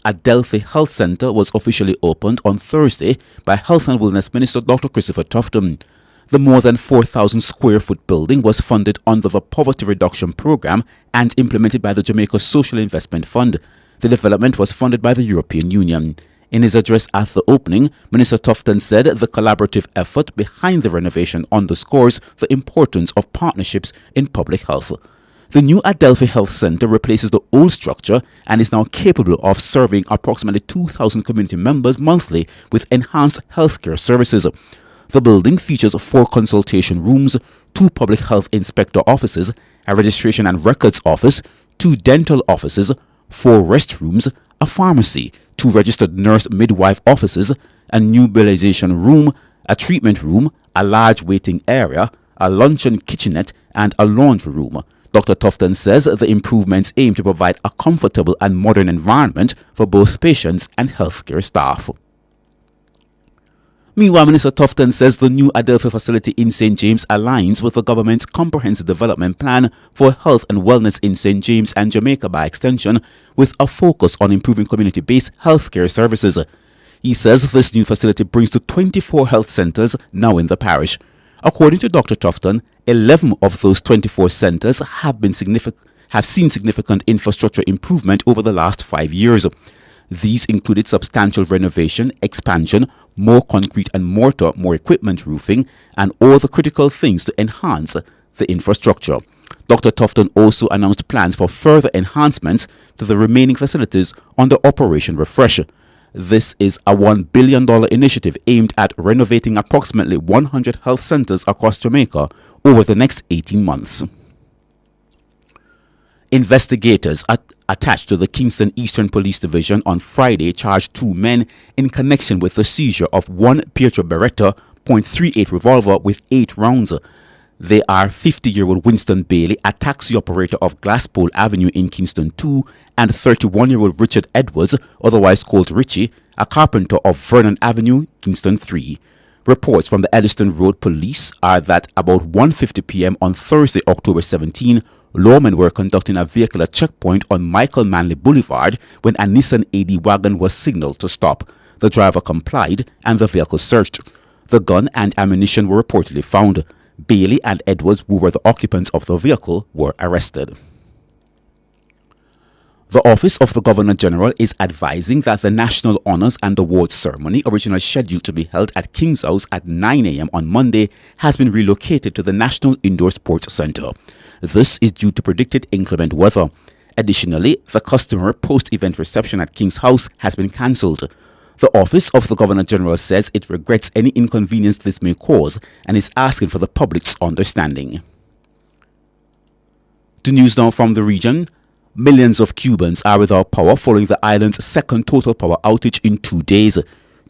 Adelphi Health Center was officially opened on Thursday by Health and Wellness Minister Dr. Christopher Tufton. The more than 4,000 square foot building was funded under the Poverty Reduction Program and implemented by the Jamaica Social Investment Fund. The development was funded by the European Union. In his address at the opening, Minister Tufton said the collaborative effort behind the renovation underscores the importance of partnerships in public health. The new Adelphi Health Center replaces the old structure and is now capable of serving approximately 2,000 community members monthly with enhanced healthcare services. The building features 4 consultation rooms, 2 public health inspector offices, a registration and records office, 2 dental offices, 4 restrooms, a pharmacy, 2 registered nurse midwife offices, a nebulisation room, a treatment room, a large waiting area, a luncheon kitchenette, and a laundry room. Dr. Tufton says the improvements aim to provide a comfortable and modern environment for both patients and healthcare staff. Meanwhile, Minister Tufton says the new Adelphi facility in St. James aligns with the government's comprehensive development plan for health and wellness in St. James and Jamaica by extension, with a focus on improving community-based healthcare services. He says this new facility brings to 24 health centres now in the parish. According to Dr. Tufton, 11 of those 24 centres have seen significant infrastructure improvement over the last 5 years. These included substantial renovation, expansion, more concrete and mortar, more equipment, roofing, and all the critical things to enhance the infrastructure. Dr. Tufton also announced plans for further enhancements to the remaining facilities under Operation Refresh. This is a $1 billion initiative aimed at renovating approximately 100 health centres across Jamaica over the next 18 months. Investigators attached to the Kingston Eastern Police Division on Friday charged 2 men in connection with the seizure of 1 Pietro Beretta .38 revolver with 8 rounds. They are 50-year-old Winston Bailey, a taxi operator of Glasspole Avenue in Kingston 2, and 31-year-old Richard Edwards, otherwise called Richie, a carpenter of Vernon Avenue, Kingston 3. Reports from the Elliston Road Police are that about 1:50 p.m. on Thursday, October 17, lawmen were conducting a vehicular checkpoint on Michael Manley Boulevard when a Nissan AD wagon was signaled to stop. The driver complied and the vehicle searched. The gun and ammunition were reportedly found. Bailey and Edwards, who were the occupants of the vehicle, were arrested. The Office of the Governor-General is advising that the National Honours and Awards Ceremony, originally scheduled to be held at King's House at 9 a.m. on Monday, has been relocated to the National Indoor Sports Centre. This is due to predicted inclement weather. Additionally, the customary post-event reception at King's House has been cancelled. The Office of the Governor-General says it regrets any inconvenience this may cause and is asking for the public's understanding. To news now from the region. Millions of Cubans are without power following the island's second total power outage in 2 days.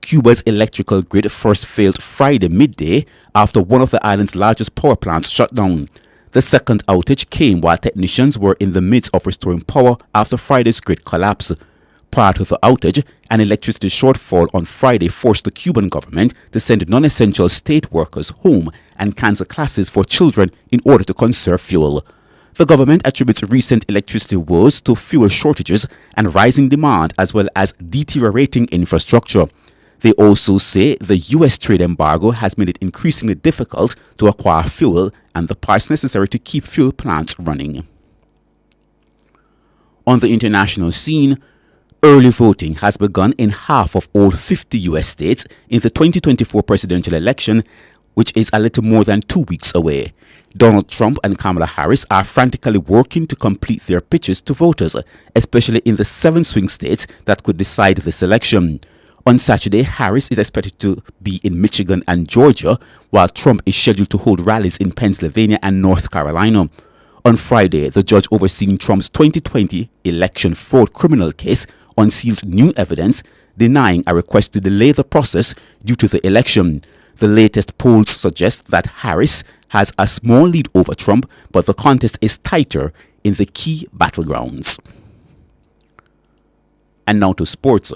Cuba's electrical grid first failed Friday midday after one of the island's largest power plants shut down. The second outage came while technicians were in the midst of restoring power after Friday's grid collapse. Prior to the outage, an electricity shortfall on Friday forced the Cuban government to send non-essential state workers home and cancel classes for children in order to conserve fuel. The government attributes recent electricity woes to fuel shortages and rising demand as well as deteriorating infrastructure. They also say the U.S. trade embargo has made it increasingly difficult to acquire fuel and the parts necessary to keep fuel plants running. On the international scene, early voting has begun in half of all 50 U.S. states in the 2024 presidential election, which is a little more than 2 weeks away. Donald Trump and Kamala Harris are frantically working to complete their pitches to voters, especially in the 7 swing states that could decide this election. On Saturday, Harris is expected to be in Michigan and Georgia, while Trump is scheduled to hold rallies in Pennsylvania and North Carolina. On Friday, the judge overseeing Trump's 2020 election fraud criminal case unsealed new evidence denying a request to delay the process due to the election. The latest polls suggest that Harris has a small lead over Trump, but the contest is tighter in the key battlegrounds. And now to sports.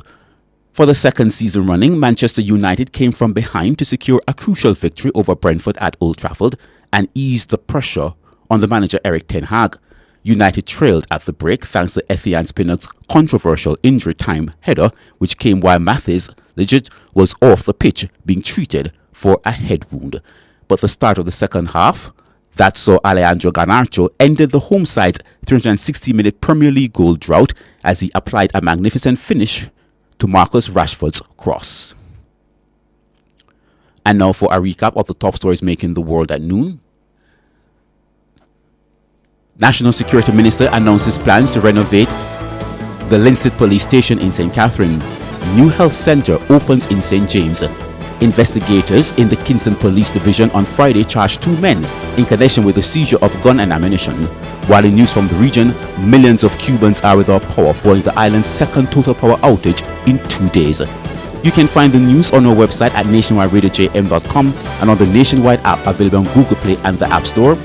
For the second season running, Manchester United came from behind to secure a crucial victory over Brentford at Old Trafford and ease the pressure on the manager Erik ten Hag. United trailed at the break thanks to Etienne Spinnock's controversial injury time header, which came while Mathis Legit was off the pitch being treated for a head wound. But the start of the second half, that saw Alejandro Garnacho ended the home side's 360-minute Premier League goal drought as he applied a magnificent finish to Marcus Rashford's cross. And now for a recap of the top stories making the world at noon. National Security Minister announces plans to renovate the Linstead Police Station in St. Catherine. New health centre opens in St. James. Investigators in the Kingston Police Division on Friday charged 2 men in connection with the seizure of gun and ammunition. While in news from the region, millions of Cubans are without power following the island's second total power outage in 2 days. You can find the news on our website at nationwideradiojm.com and on the Nationwide app available on Google Play and the App Store.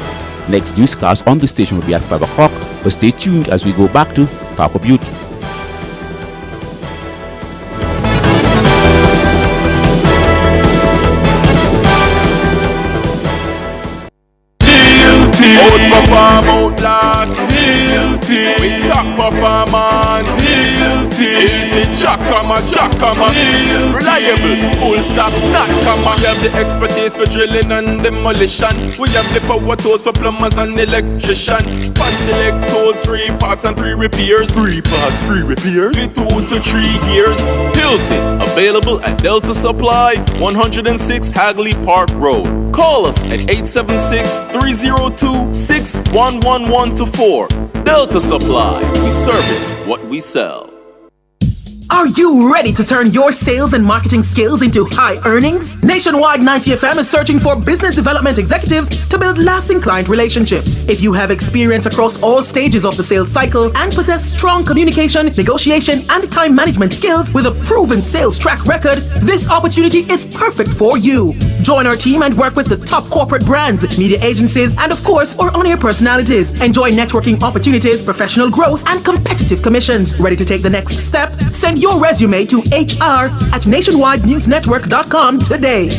Next newscast on the station will be at 5 o'clock, but stay tuned as we go back to Talk of Youth. Outperform, outlast, we top performance, Chakama, reliable, full stop, not comma. We have the expertise for drilling and demolition. We have the power tools for plumbers and electrician. Fancy select tools, 3 parts and 3 repairs. 3 parts, 3 repairs. 2 to 3 years. Hilton, available at Delta Supply, 106 Hagley Park Road. Call us at 876-302-6111-4. Delta Supply, we service what we sell. Are you ready to turn your sales and marketing skills into high earnings? Nationwide 90 FM is searching for business development executives to build lasting client relationships. If you have experience across all stages of the sales cycle and possess strong communication, negotiation, and time management skills with a proven sales track record, this opportunity is perfect for you. Join our team and work with the top corporate brands, media agencies, and of course, our on-air personalities. Enjoy networking opportunities, professional growth, and competitive commissions. Ready to take the next step? Send your resume to hr@nationwidenewsnetwork.com today.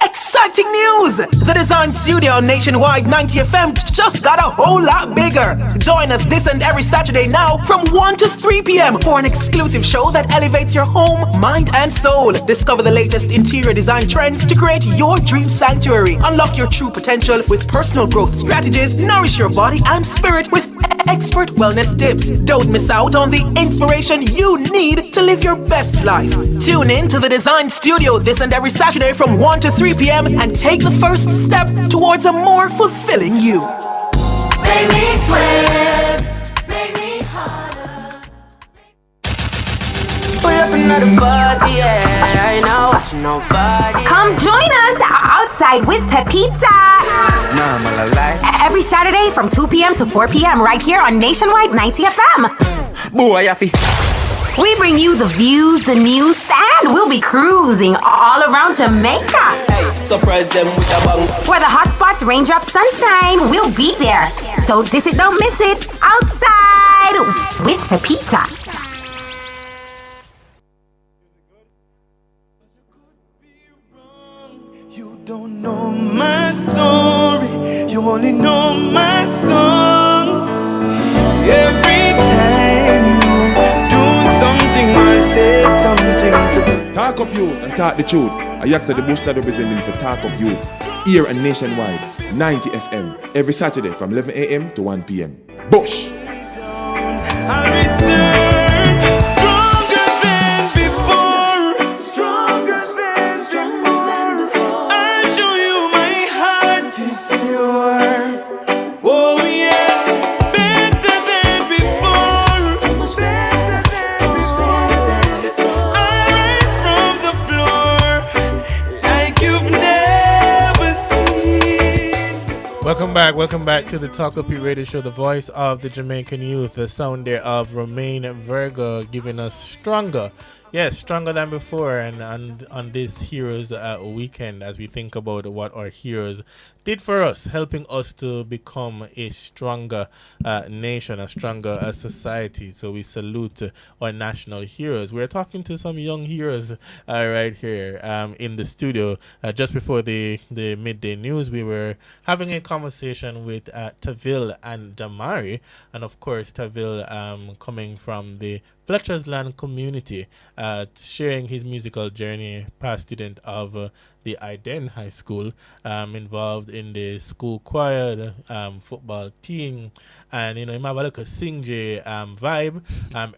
Exciting news! The design studio on Nationwide 90 FM just got a whole lot bigger. Join us this and every Saturday now from 1 to 3 p.m. for an exclusive show that elevates your home, mind, and soul. Discover the latest interior design trends to create your dream sanctuary. Unlock your true potential with personal growth strategies. Nourish your body and spirit with expert wellness tips. Don't miss out on the inspiration you need to live your best life. Tune in to the Design Studio this and every Saturday from 1 to 3 p.m. and take the first step towards a more fulfilling you. Make me sweat, make me harder. Pull up another party, yeah, I know what nobody. Come join us outside with Pepita. Every Saturday from 2 p.m. to 4 p.m. right here on Nationwide 90 FM. Boy, Yafi. We bring you the views, the news, and we'll be cruising all around Jamaica. Hey, surprise them with a bang. For the hot spots, raindrops, sunshine, we'll be there. Don't miss it, don't miss it. Outside with Pepita. You don't know my story, you only know my songs. Every time you do something or say something to me. Talk up youth and talk the truth. I ask the bush that representing for Talk Up Youths here and Nationwide 90 FM every Saturday from 11 a.m. to 1 p.m. Bush! I'll return stronger than before. Stronger than before. I'll show you my heart is pure. Oh yes, better than before. So much better than before. I rise from the floor like you've never seen. Welcome back to the Talk Up Your Radio Show, the voice of the Jamaican youth, the sound there of Romain Verga giving us Stronger. Yes, stronger than before, and on this Heroes weekend, as we think about what our heroes did for us, helping us to become a stronger nation, a stronger society. So we salute our national heroes. We're talking to some young heroes right here in the studio. Just before the midday news, we were having a conversation with Tavil and Damari, and of course Tavil coming from the Fletcher's Land community, sharing his musical journey, past student of the Iden High School, involved in the school choir, the football team, and he have a little sing vibe.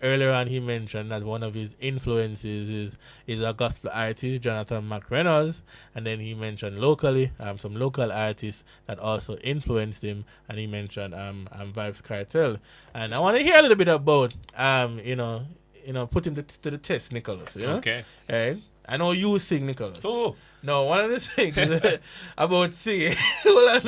Earlier on, he mentioned that one of his influences is a gospel artist, Jonathan McReynolds, and then he mentioned locally some local artists that also influenced him, and he mentioned Vibes Cartel. And I want to hear a little bit about put him to the test, Nicholas. You know? Okay. Right? I know you sing, Nicholas. Oh. No, one of the things about singing. What's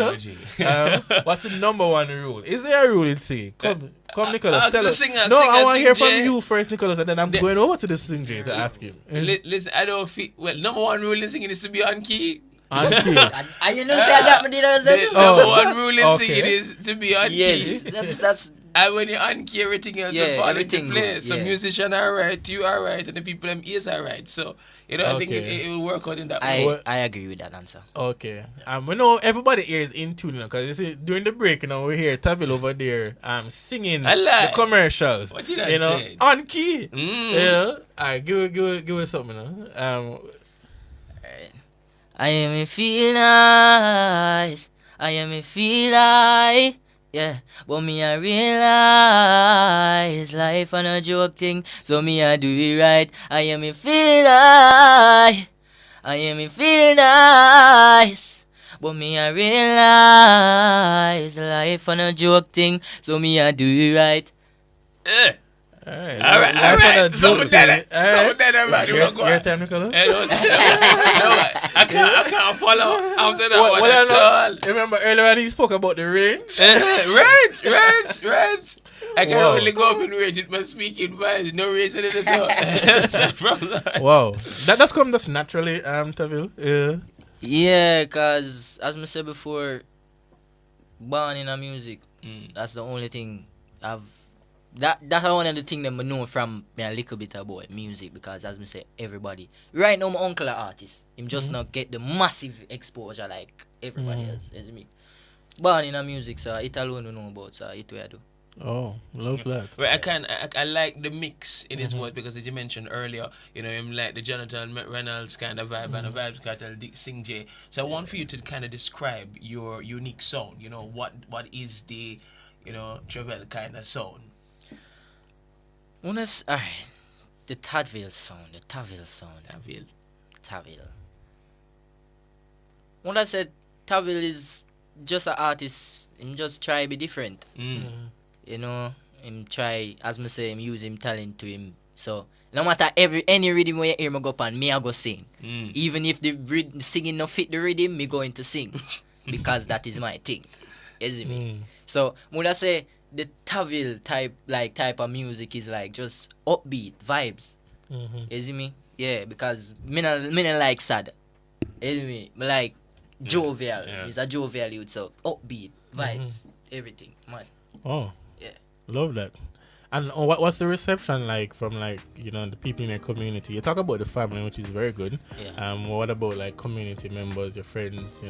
the number one rule? Is there a rule in singing? Come, Nicholas. Tell us. I want to hear from you first, Nicholas, and then I'm going over to the singer to ask him. Listen, I don't feel. Well, number one rule in singing is to be on key. And you know say that, but didn't say number one rule in singing is to be on key. That's and when you're on key, everything else will fall into place. So yeah. musician are right, you are right, and the people them ears are right. So I think it will work out in that way. I agree with that answer. Okay. We know everybody here is in tune because during the break, we hear Tavil over there singing the commercials. What did I say? On key. Yeah. Alright, give us something. I am a feel nice. I am a feel like. Yeah, but me I realize life and a joke thing, so me I do it right. I am a feel nice. I am a feel nice. But me I realize life and a joke thing, so me I do it right. Alright. Someone that everybody will go. Your time, Nicholas? I can't follow after that one at all. Remember earlier on he spoke about the range? Range. I can only go up in range with my speaking voice. No reason in the song. Wow. That's come just naturally, Tavil. Yeah, because as I said before, born in a music. That's the only thing that's one of the things that I know from me a little bit about music, because as I say, everybody right now my uncle an artist. Him just not get the massive exposure like everybody else. You know me? Born in a music, so it alone you know about, so it way I do. Oh, love that. Well, I like the mix in his word, because as you mentioned earlier, him like the Jonathan Reynolds kind of vibe and a Vibes Cartel Sing J. So I want for you to kind of describe your unique sound. What is the Travel kind of sound? The Tavil sound. When I said Tavil is just an artist, him just try be different. Him try, as me say, him use him talent to him. So no matter any rhythm where you hear me go up and me I go sing. Even if the singing no fit the rhythm, me going to sing. Because that is my thing. You see me? So when I say the Tavil type of music is like just upbeat vibes. You see me? Yeah, because me not like sad. You see me? Me like jovial. It's a jovial youth, so upbeat vibes, everything. Man. Oh. Yeah. Love that. And what's the reception like from the people in your community? You talk about the family, which is very good. Yeah. What about community members, your friends?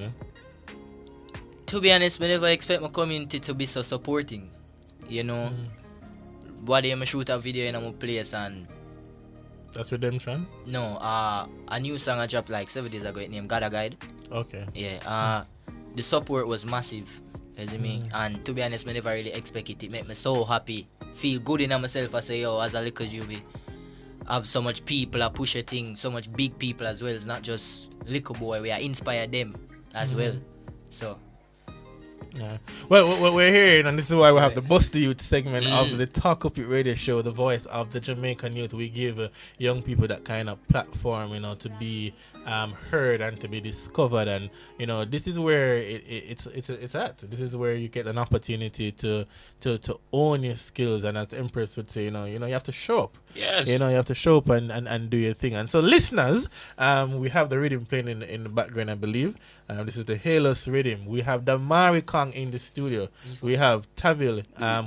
To be honest, I never expect my community to be so supporting. What day I shoot a video in my place and that's Redemption? No, a new song I dropped like 7 days ago, it named God a Guide. Okay. Yeah. The support was massive. You see me? And to be honest, I never really expect it. It made me so happy. Feel good in myself. I say, as a little juvie, have so much people I push a thing, so much big people as well. It's not just little boy. We are inspire them as well. So Yeah. Well, what we're hearing, and this is why we have the Bust the Youth segment of the Talk Up It radio show, the voice of the Jamaican youth. We give young people that kind of platform, to be heard and to be discovered. And this is where it's at. This is where you get an opportunity to own your skills. And as Empress would say, you have to show up. Yes. You have to show up and do your thing. And so, listeners, we have the rhythm playing in the background, I believe. This is the Halos rhythm. We have Damari Kong in the studio. We have Tavil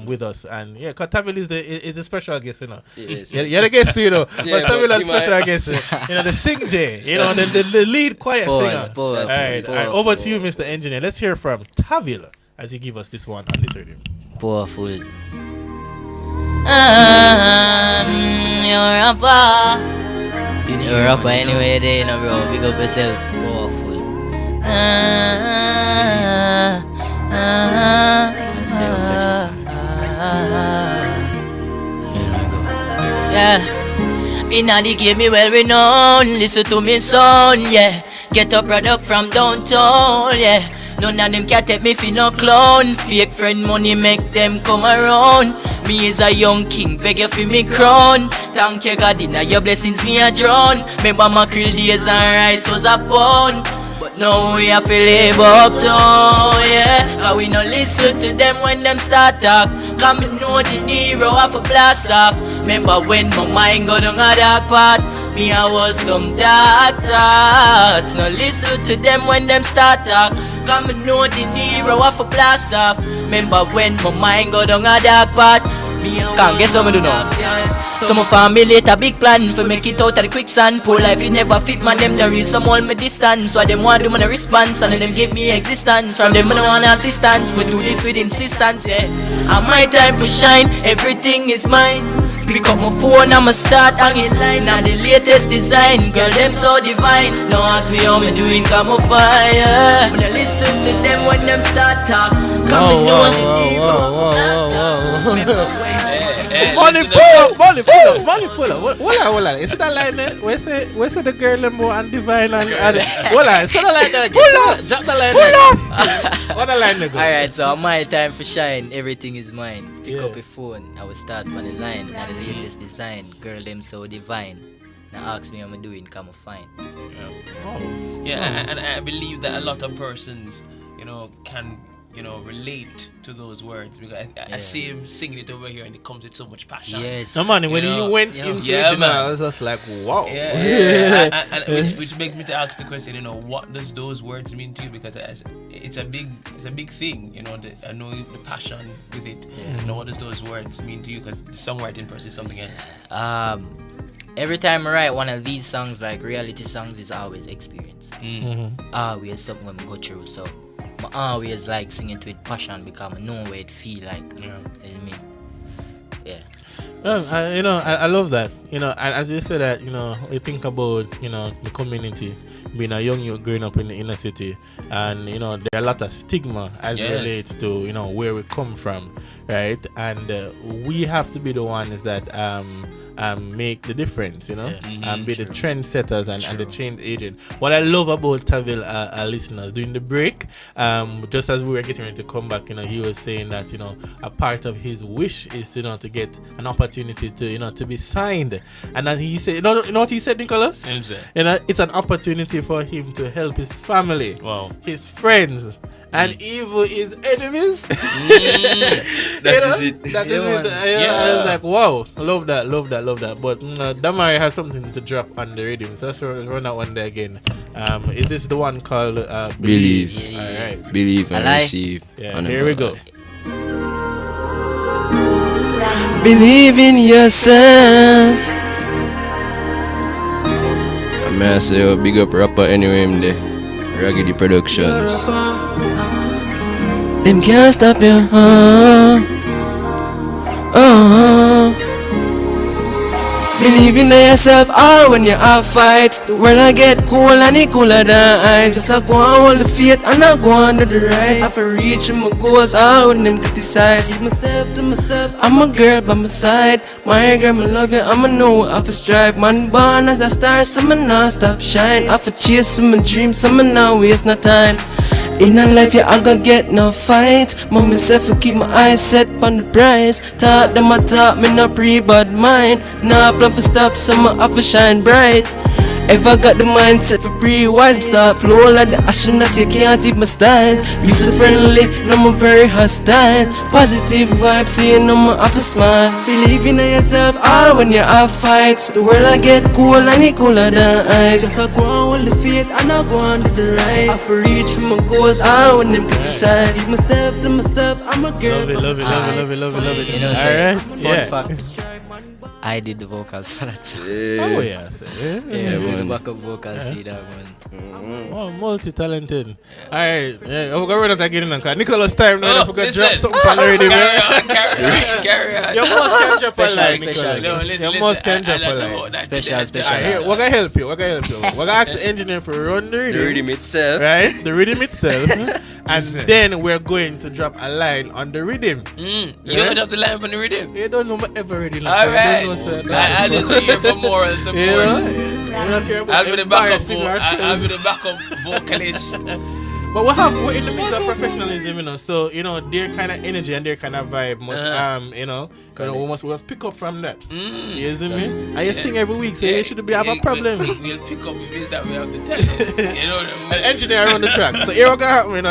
with us, and cause Tavil is the special guest, Yes. You're the guest too, but Tavil is might- special guest. The sing J, the lead choir singer. All right, over to you, Mr. Engineer. Let's hear from Tavil as you give us this one on this rhythm. Powerful. You're a bar. You're a rapper anyway, bro. Big up yourself. Powerful. Yeah. Inna the game me well renowned. Listen to me son, yeah. Get a product from downtown, yeah. None of them can take me for no clown. Fake friend money make them come around. Me is a young king, beg you for me crown. Thank you God, inna your blessings me a drown. Remember my krill days and rice was a pound. But now we have to live up to, yeah. Cause we no listen to them when them start talk. Cause me know the Nero have a blast off. Remember when my mind go down a dark path. Me I was some dark thoughts. No listen to them when them start talk. Cause me know the Nero have a blast off. Remember when my mind go down a dark path. Can't guess what me do now. So my family a big plan for make it out of the quicksand. Poor life it never fit man, them the real some hold me distance. What them want do man a response and them give me existence. From them I don't want assistance, we do this with insistence, yeah. And my time for shine, everything is mine. Pick up my phone, I'ma start hanging line. Now the latest design, girl them so divine. Don't ask me how me doing, come on fire. When I listen to them when them start talk. Come know Money pull up. What is that line there? Where's the girl limbo and divine and what line? Say the line there again. Pull up. Drop the line. Pull up. What the line there? Alright, so my time for shine, everything is mine. Pick up a phone, I will start on the line. Now the latest design, girl them so divine. Now ask me how I'm doing, come on fine. And I believe that a lot of persons, can relate to those words because I see him singing it over here and it comes with so much passion. Yes. No man, when you went into it, man. I was just like, wow. Which makes me to ask the question, what does those words mean to you? Because it's a big thing, I know the passion with it. What does those words mean to you? Because the songwriting process is something else. Every time I write one of these songs, like reality songs, is always experience. Always something when we go through. So I always like singing it with passion because I know where it feel like. You know what I mean? Yeah. I love that. And as you say that, you think about, the community, being a young youth growing up in the inner city, and there are a lot of stigma as it relates to, where we come from, right? And we have to be the ones that make the difference, and be the trendsetters and the change agent. What I love about Tavil, listeners, during the break, just as we were getting ready to come back, he was saying that a part of his wish is to get an opportunity to be signed, and then he said, you know what he said, Nicholas? It's an opportunity for him to help his family, his friends, and evil his enemies. That is it. That is it. I was like, wow, love that. But Damari has something to drop on the rhythm, so let's run that one there again. Is this the one called Believe? All right. Believe and receive. Yeah, here we go. Believe in yourself. I'm gonna say, big up rapper anyway, I'm there. Raggedy Productions. Them can't stop you. Believe in yourself, all when you have fights. The world I get cool and it cooler than ice. Just I go on hold the faith and I go on to the right. I for reach my goals, all when them criticize. Keep myself to myself, I'm a girl by my side. My girl, I love you, I'ma know I for strive. Man born as a star, so me not stop shine. I for chase my dreams, so me not waste no time. In a life, yeah, I gon' get no fight. Mom myself will keep my eyes set on the prize. Talk them, I talk, me no pre-bad mind. Nah, plan for stop, summer I for shine bright. If I got the mindset for pre-wise, start flow like the astronauts, you can't keep my style. You so friendly, no more very hostile. Positive vibes, so you know me have a smile. Believe in yourself, all when you have fights. The world I get cool and it cooler than ice. Just I go on with the faith and I go on to the right. I for reach my goals, all when them criticize. Keep myself to myself, I'm a girl. Love it. You know, Alright, fun fact. I did the vocals for that song. Oh yeah, The backup vocals for that one. Oh, multi-talented. Alright, yeah, I'm gonna run out again now. Nicholas time now. I forgot drop something on the radio. Carry on. Your most can drop a line, special. Nicholas. Your most can drop a line. Special. Here, we're gonna help you. We're gonna ask the engineer for run the rhythm itself. Right? The rhythm itself. And then we're going to drop a line on the rhythm. You gonna drop the line from the rhythm? You don't know me ever ready. Alright. I just be here for moral support. I'll be the backup vocalist. But we're in the midst of professionalism, you know. So their kind of energy and their kind of vibe must, we must pick up from that. You see me? And you sing every week, so you shouldn't have a problem. We'll pick up if it's that we have to tell them. An engineer on the track. So here we go.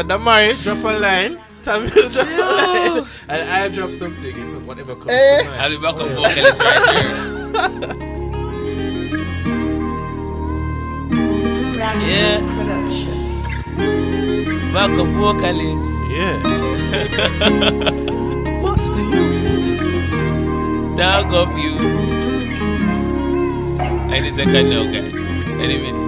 Damari drop a line. Tamil drop a line. And I drop something if whatever comes to mind. I'll be backup vocalist right here. Backup vocalist. Yeah. What's the youth? Dog of youth. Any second now, guys. Any minute.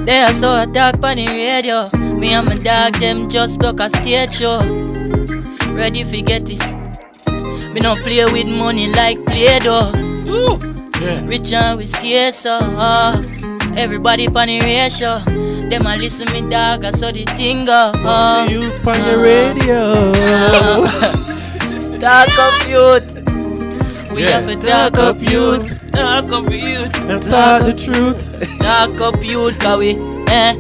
They are so dark on the radio. Me and my dog, them just broke a stage show. Ready for get it. Me no play with money like Play-Doh. Rich and we stay so. Everybody on the ratio. Them a listen me dog, I saw the thing go. What's the youth on the radio? Talk up youth. We have to talk up youth. Talk up youth. Them talk the truth. Talk up youth, cause we have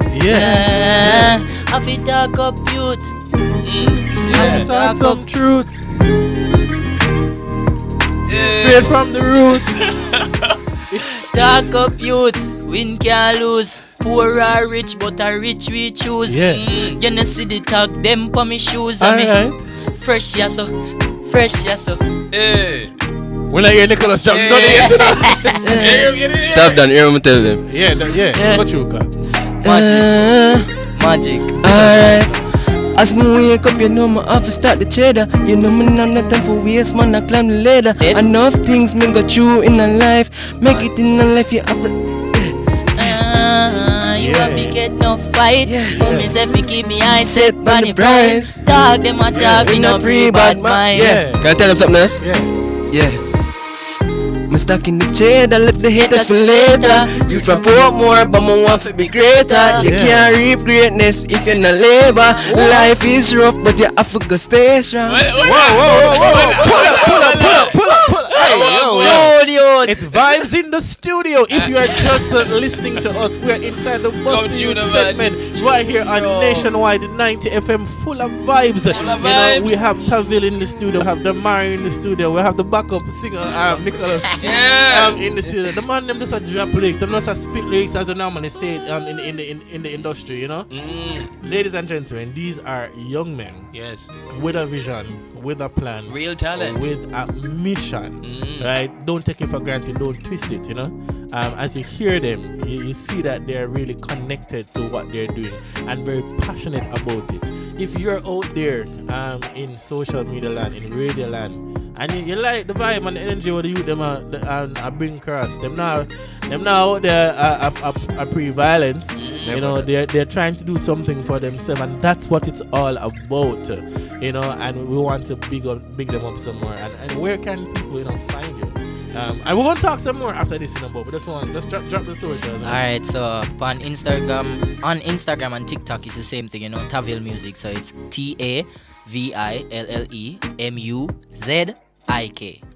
to talk up youth. Yeah, talk some truth. Straight from the root. Talk up youth. Win can't lose. Poor or rich, but a rich we choose. Yeah. You know see the tag them for me shoes. Alright. Fresh yasso. Hey. When I hear Nicholas Johnson, don't get to that. Tap down, hear me tell them. Yeah. What you got? Magic. Alright. As me wake up, you know me have to start the cheddar. You know me not no time for waste, man, I climb the ladder. Enough things me go through in a life. Make it in a life, you have to. You have to get no fight. Me say fi keep me eyes set on the prize. Talk them a talk, we no pre-bad mind. Can I tell them something else? Yeah. I'm stuck in the chair that left the haters for later. You from Portmore, but I want to be greater. You can't reap greatness if you're not labor. Life is rough, but you have to go stay strong. Whoa. Pull up. It's vibes in the studio. If you are just listening to us, we're inside the Busty segment right here on Nationwide 90 FM, full of vibes. We have Tavil in the studio, we have the Mari in the studio, we have the backup singer Nicholas in the studio. The man them just a drop lyrics, them just a speak lyrics as they normally say it in the industry, Ladies and gentlemen, these are young men. Yes. With a vision, with a plan, real talent, with a mission, right? Don't take it for granted, don't twist it, as you hear them, you see that they're really connected to what they're doing and very passionate about it. If you're out there in social media land, in radio land, And you like the vibe and the energy what the youth them are bring across. Them now out there are pre-violence. You know, they're trying to do something for themselves, and that's what it's all about. You know, and we want to big them up some more. And where can people find you? And we're gonna talk some more after this but this one, let's drop the socials. Alright, so on Instagram and TikTok it's the same thing, Taville Music. So it's TAVILLEMUZIK.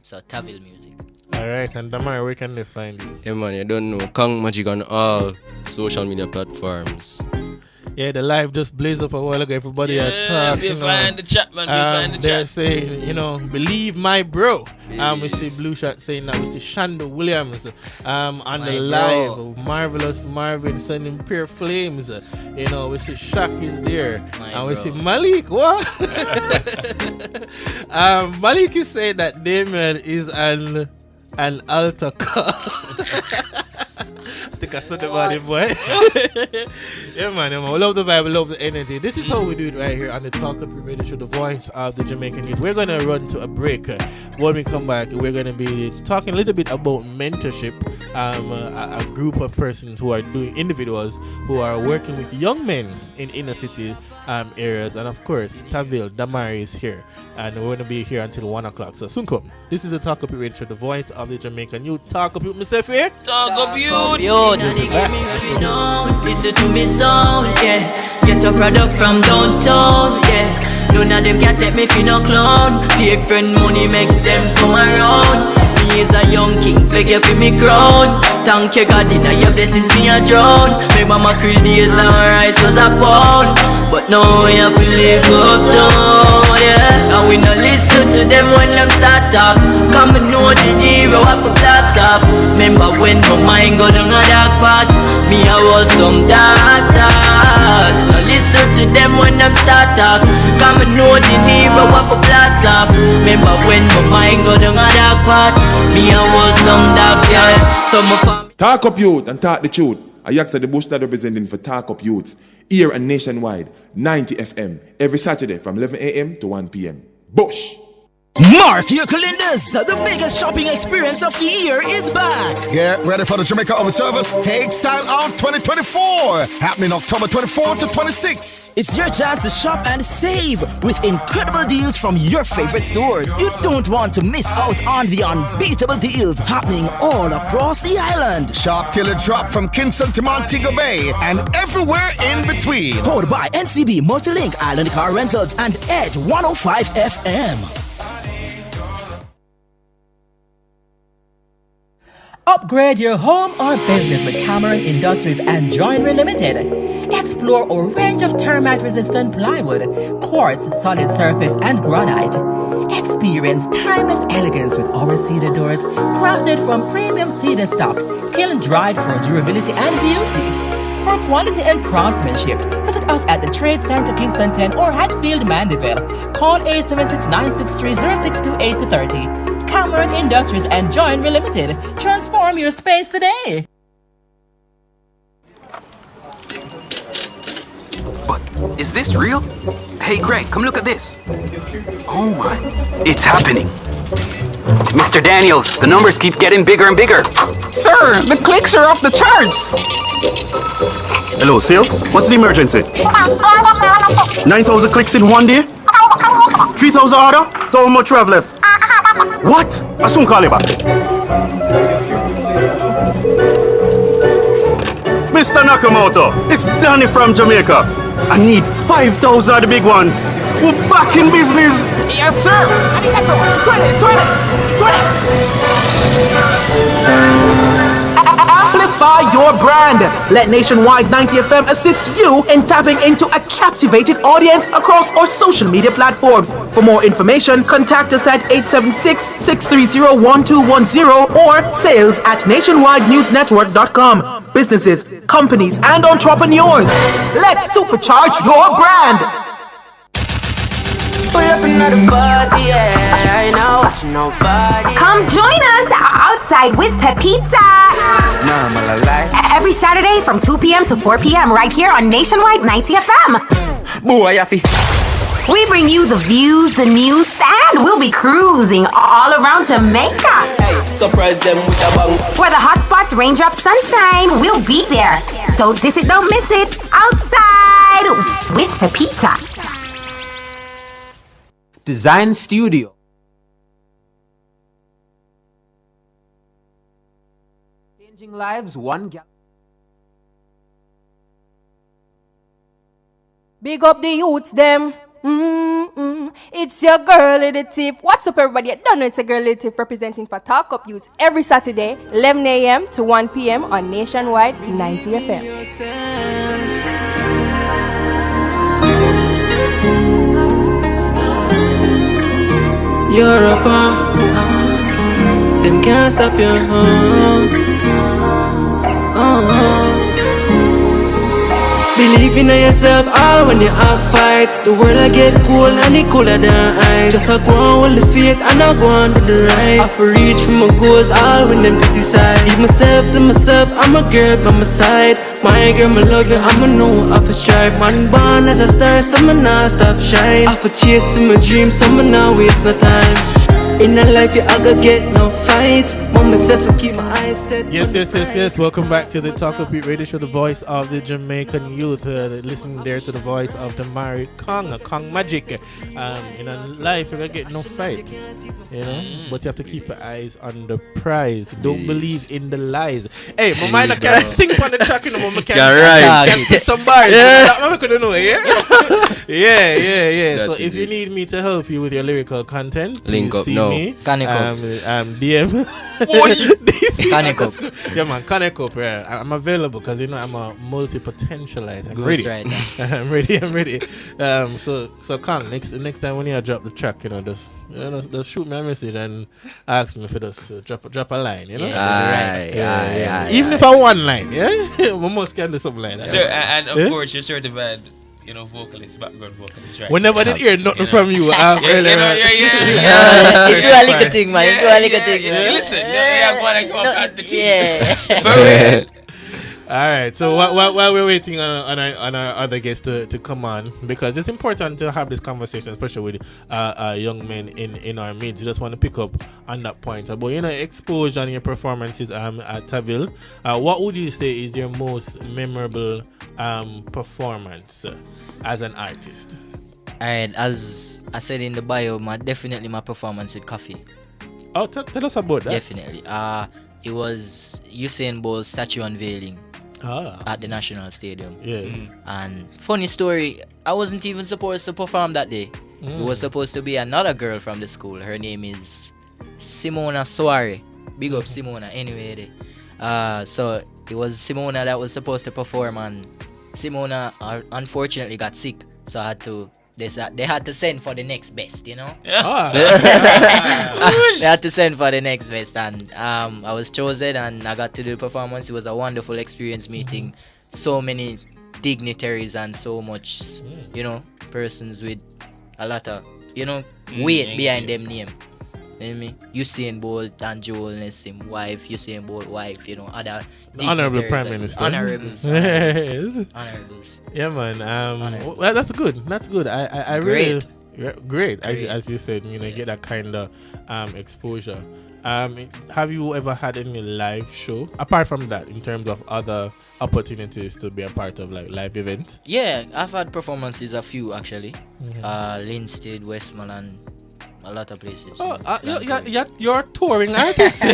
So Taville Music. Alright, and Damari, where can they find you? Yeah man, you don't know, Kong Magic on all social media platforms. Yeah, the live just blazed up a while ago. Everybody are talking. Find the chat, man. Find the they're chat. saying, believe my bro. We see Blue Shot saying that. We see Shando Williams on my the live. Marvelous Marvin sending pure flames. We see Shaq is there. We see Malik. What? Malik is saying that Damien is an altar call. I think I said about it, boy. Yeah, man. We love the vibe, we love the energy. This is how we do it right here on the Talk Up Radio Show, the voice of the Jamaican youth. We're going to run to a break. When we come back, we're going to be talking a little bit about mentorship. A group of persons who are individuals who are working with young men in inner city areas. And of course, Taville, Damari is here. And we're going to be here until 1 o'clock. So soon come. This is the Talk Up Radio Show, the voice of the Jamaican youth. Talk Up Youth, myself here. Talk Up Youth. Listen to me sound, yeah. Get a product from downtown, yeah. None of them can take me for no clown. Fake friend money make them come around. Me is a young king, beg you for me crown. Thank you God, in your blessings me a drown. My mama krill days and rice was a pound. But now we have to live up down, yeah. And we no listen to them when them start talk. Come and know the hero have a blast up. Remember when my mind go down a dark path. Me I was some dark thoughts. No listen to them when them start talk. Come and know the hero have a blast up. Remember when my mind go down a dark path. Me I was some dark guys. So my Talk Up Youth and talk the truth. I asked the Bush that representing for Talk Up Youths here and nationwide, 90 FM, every Saturday from 11 a.m. to 1 p.m. Bush! Mark your calendars! The biggest shopping experience of the year is back! Get ready for the Jamaica Open Service Take Style Out 2024, happening October 24 to 26. It's your chance to shop and save with incredible deals from your favorite stores. You don't want to miss out on the unbeatable deals happening all across the island. Shop till it drop from Kingston to Montego Bay and everywhere in between. Powered by NCB, Multilink, Island Car Rentals, and Edge 105 FM. Upgrade your home or business with Cameron Industries and Joinery Limited. Explore a range of termite-resistant plywood, quartz, solid surface, and granite. Experience timeless elegance with our cedar doors, crafted from premium cedar stock, kiln-dried for durability and beauty. For quality and craftsmanship, visit us at the Trade Center Kingston 10 or Hatfield, Mandeville. Call 876-963-0628-30. Cameron Industries and Joinery Limited. Transform your space today. But is this real? Hey Greg, come look at this. Oh my, it's happening. Mr. Daniels, the numbers keep getting bigger and bigger. Sir, the clicks are off the charts. Hello, sales? What's the emergency? 9,000 clicks in one day? 3,000 order? So how much we have left? What? I'll soon call you back. Mr. Nakamoto, it's Danny from Jamaica. I need 5,000 of the big ones. We're back in business. Yes, sir. Arigato. Suene. Amplify your brand. Let Nationwide 90 FM assist you in tapping into a captivated audience across our social media platforms. For more information, contact us at 876-630-1210 or sales@nationwidenewsnetwork.com. Businesses, companies, and entrepreneurs, let's supercharge your brand. Pull up another party, yeah. I know what nobody. Come join us outside with Pepita. Every Saturday from 2 p.m. to 4 p.m. right here on Nationwide 90 FM. Boy, Yafi. We bring you the views, the news, and we'll be cruising all around Jamaica. Hey, surprise them with a bang. Where the hot spots, raindrops, sunshine, we'll be there. Don't diss it, don't miss it. Outside with Pepita. Design Studio. Changing lives one gap. Big up the youths, them. It's your girl, Lady Tiff. What's up, everybody? I don't know it's a girl, Lady Tiff, representing for Talk Up Youth every Saturday, 11 a.m. to 1 p.m. on Nationwide 90 FM. You're a bar. Them can't stop you. Believe in yourself, when you have fights. The world I get cool and it cooler than ice. Just I go on with the faith and I go on with the right. I for reach for my goals, all when them criticize. Leave myself to myself, I'm a girl by my side. My girl, my love you, I'ma know I for strive. Man born as a star, so I'ma not stop shine. I for chasing my dreams, so I'ma not waste no time. In a life, you I gotta get no fight. Mom myself and keep my eyes set. Yes. Welcome back to the Talk Up Beat Radio Show, the voice of the Jamaican youth. Listening there to the voice of the Mary Kong Magic. In a life, you gotta get no fight, you know. But you have to keep your eyes on the prize. Don't believe in the lies. Hey, my mind I can't sing on the track, you know. I can't spit some bars. I couldn't know, yeah. So if you need me to help you with your lyrical content, link up see now. me. DM. Yeah, man, connect up. Yeah. I'm available because you know I'm a multi-potentialite. I'm ready. Right now. I'm ready. So Kang, next time when you drop the track, you know, just shoot me a message and ask me for just drop a line, you know. Yeah. Even if I one line, yeah, we must can do something like that. Sir, and of course you're certified, you know, vocalist, background vocalist, right? Whenever I did hear nothing from you, You do a little thing, man. You do a little thing. Listen, For real. All right. So while we're waiting on our other guests to come on, because it's important to have this conversation, especially with young men in our midst. I just want to pick up on that point about, you know, exposure and your performances at Taville. What would you say is your most memorable performance as an artist? Alright, as I said in the bio, definitely my performance with Coffee. Oh, tell us about that. Definitely. It was Usain Bolt's statue unveiling at the National Stadium. Yes. And funny story, I wasn't even supposed to perform that day. It was supposed to be another girl from the school. Her name is Simona Soare. Big up Simona. Anyway, so it was Simona that was supposed to perform, and Simona unfortunately got sick, so they had to send for the next best, you know. They had to send for the next best, and I was chosen and I got to do the performance. It was a wonderful experience meeting so many dignitaries and so much, you know, persons with a lot of, you know, weight behind them name. You know what I mean? Usain Bolt and Joel Nessim wife, Usain Bolt wife, you know, other Honorable Prime Minister. Honorables. Yeah, man. Well, that's good. I really great. As you said, you know, get that kind of exposure. Have you ever had any live show apart from that, in terms of other opportunities to be a part of like live events? Yeah, I've had performances, a few actually. Linstead, Westmoreland, a lot of places. You're touring artist.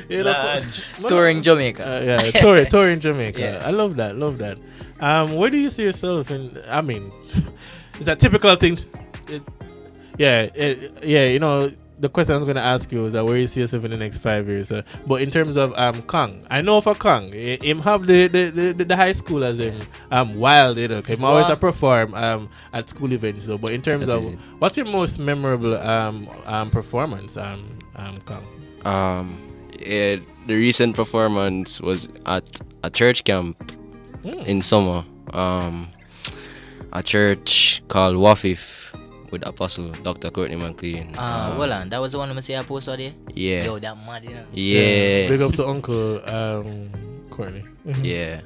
You know, touring Jamaica. Touring Jamaica. Yeah. I love that. Where do you see yourself in? I mean, is that typical thing? You know, the question I was going to ask you is that where you see yourself in the next 5 years. But in terms of Kong, I know for Kong, him have the high school as him wild, you know. Him always perform at school events though. But in terms of what's your most memorable performance, Kong? The recent performance was at a church camp in summer. A church called Wafif with Apostle Dr. Courtney McLean. Well, that was the one I say I posted there? Yeah. Yo, that mad, you know? Yeah. Big up to Uncle Courtney. Yeah.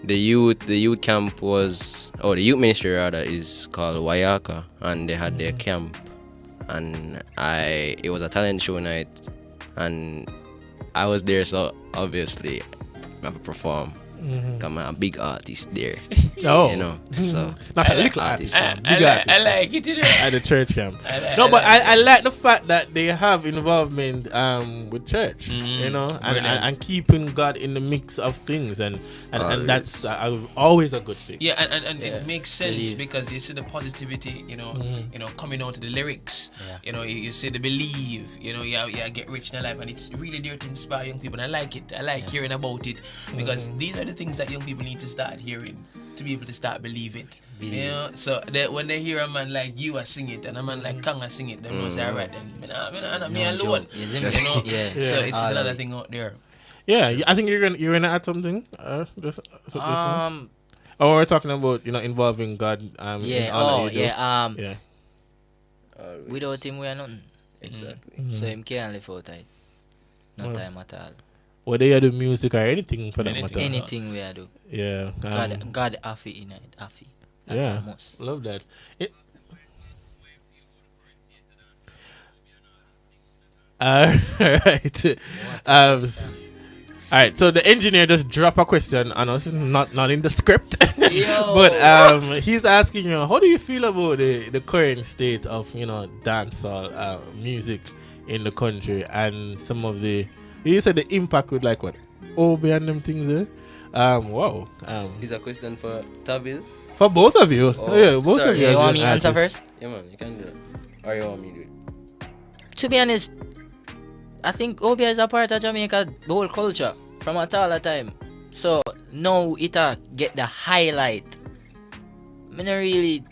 the youth camp was, the youth ministry rather, is called Wayaka, and they had their camp, and it was a talent show night, and I was there, so obviously I have to perform. I'm a big artist there. Oh, you know, so not a little artist, big artist. I like it, you know. At the church camp. I like the fact that they have involvement with church, you know, and keeping God in the mix of things, and that's always a good thing. Yeah, and it makes sense because you see the positivity, you know, coming out of the lyrics. Yeah. You know, you see the believe, you know, yeah, get rich in life, and it's really there to inspire young people. And I like it. I like hearing about it because these are the things that young people need to start hearing to be able to start believing. You know, so when they hear a man like you sing it and a man like Kanga sing it, they know say, alright then, me alone. You know, so it's another thing out there. Yeah, I think you're gonna add something. Or we're talking about involving God. Without him, we are nothing. Exactly. So him can't live without it. No time at all. Whether you do music or anything for that matter. Anything we do. Yeah. God Afi in it. Afi. That's a must. Love that. Alright. Alright, so the engineer just dropped a question on us, not in the script. But he's asking how do you feel about the current state of dancehall music in the country and some of the you said the impact with like what Obi and them things there. Wow. Is a question for Tavil? For both of you. Both of you. You want me to answer first? Yeah, man, you can do that. Or you want me to do it? To be honest, I think Obi is a part of Jamaica, the whole culture from a taller time. So now it get the highlight. I don't really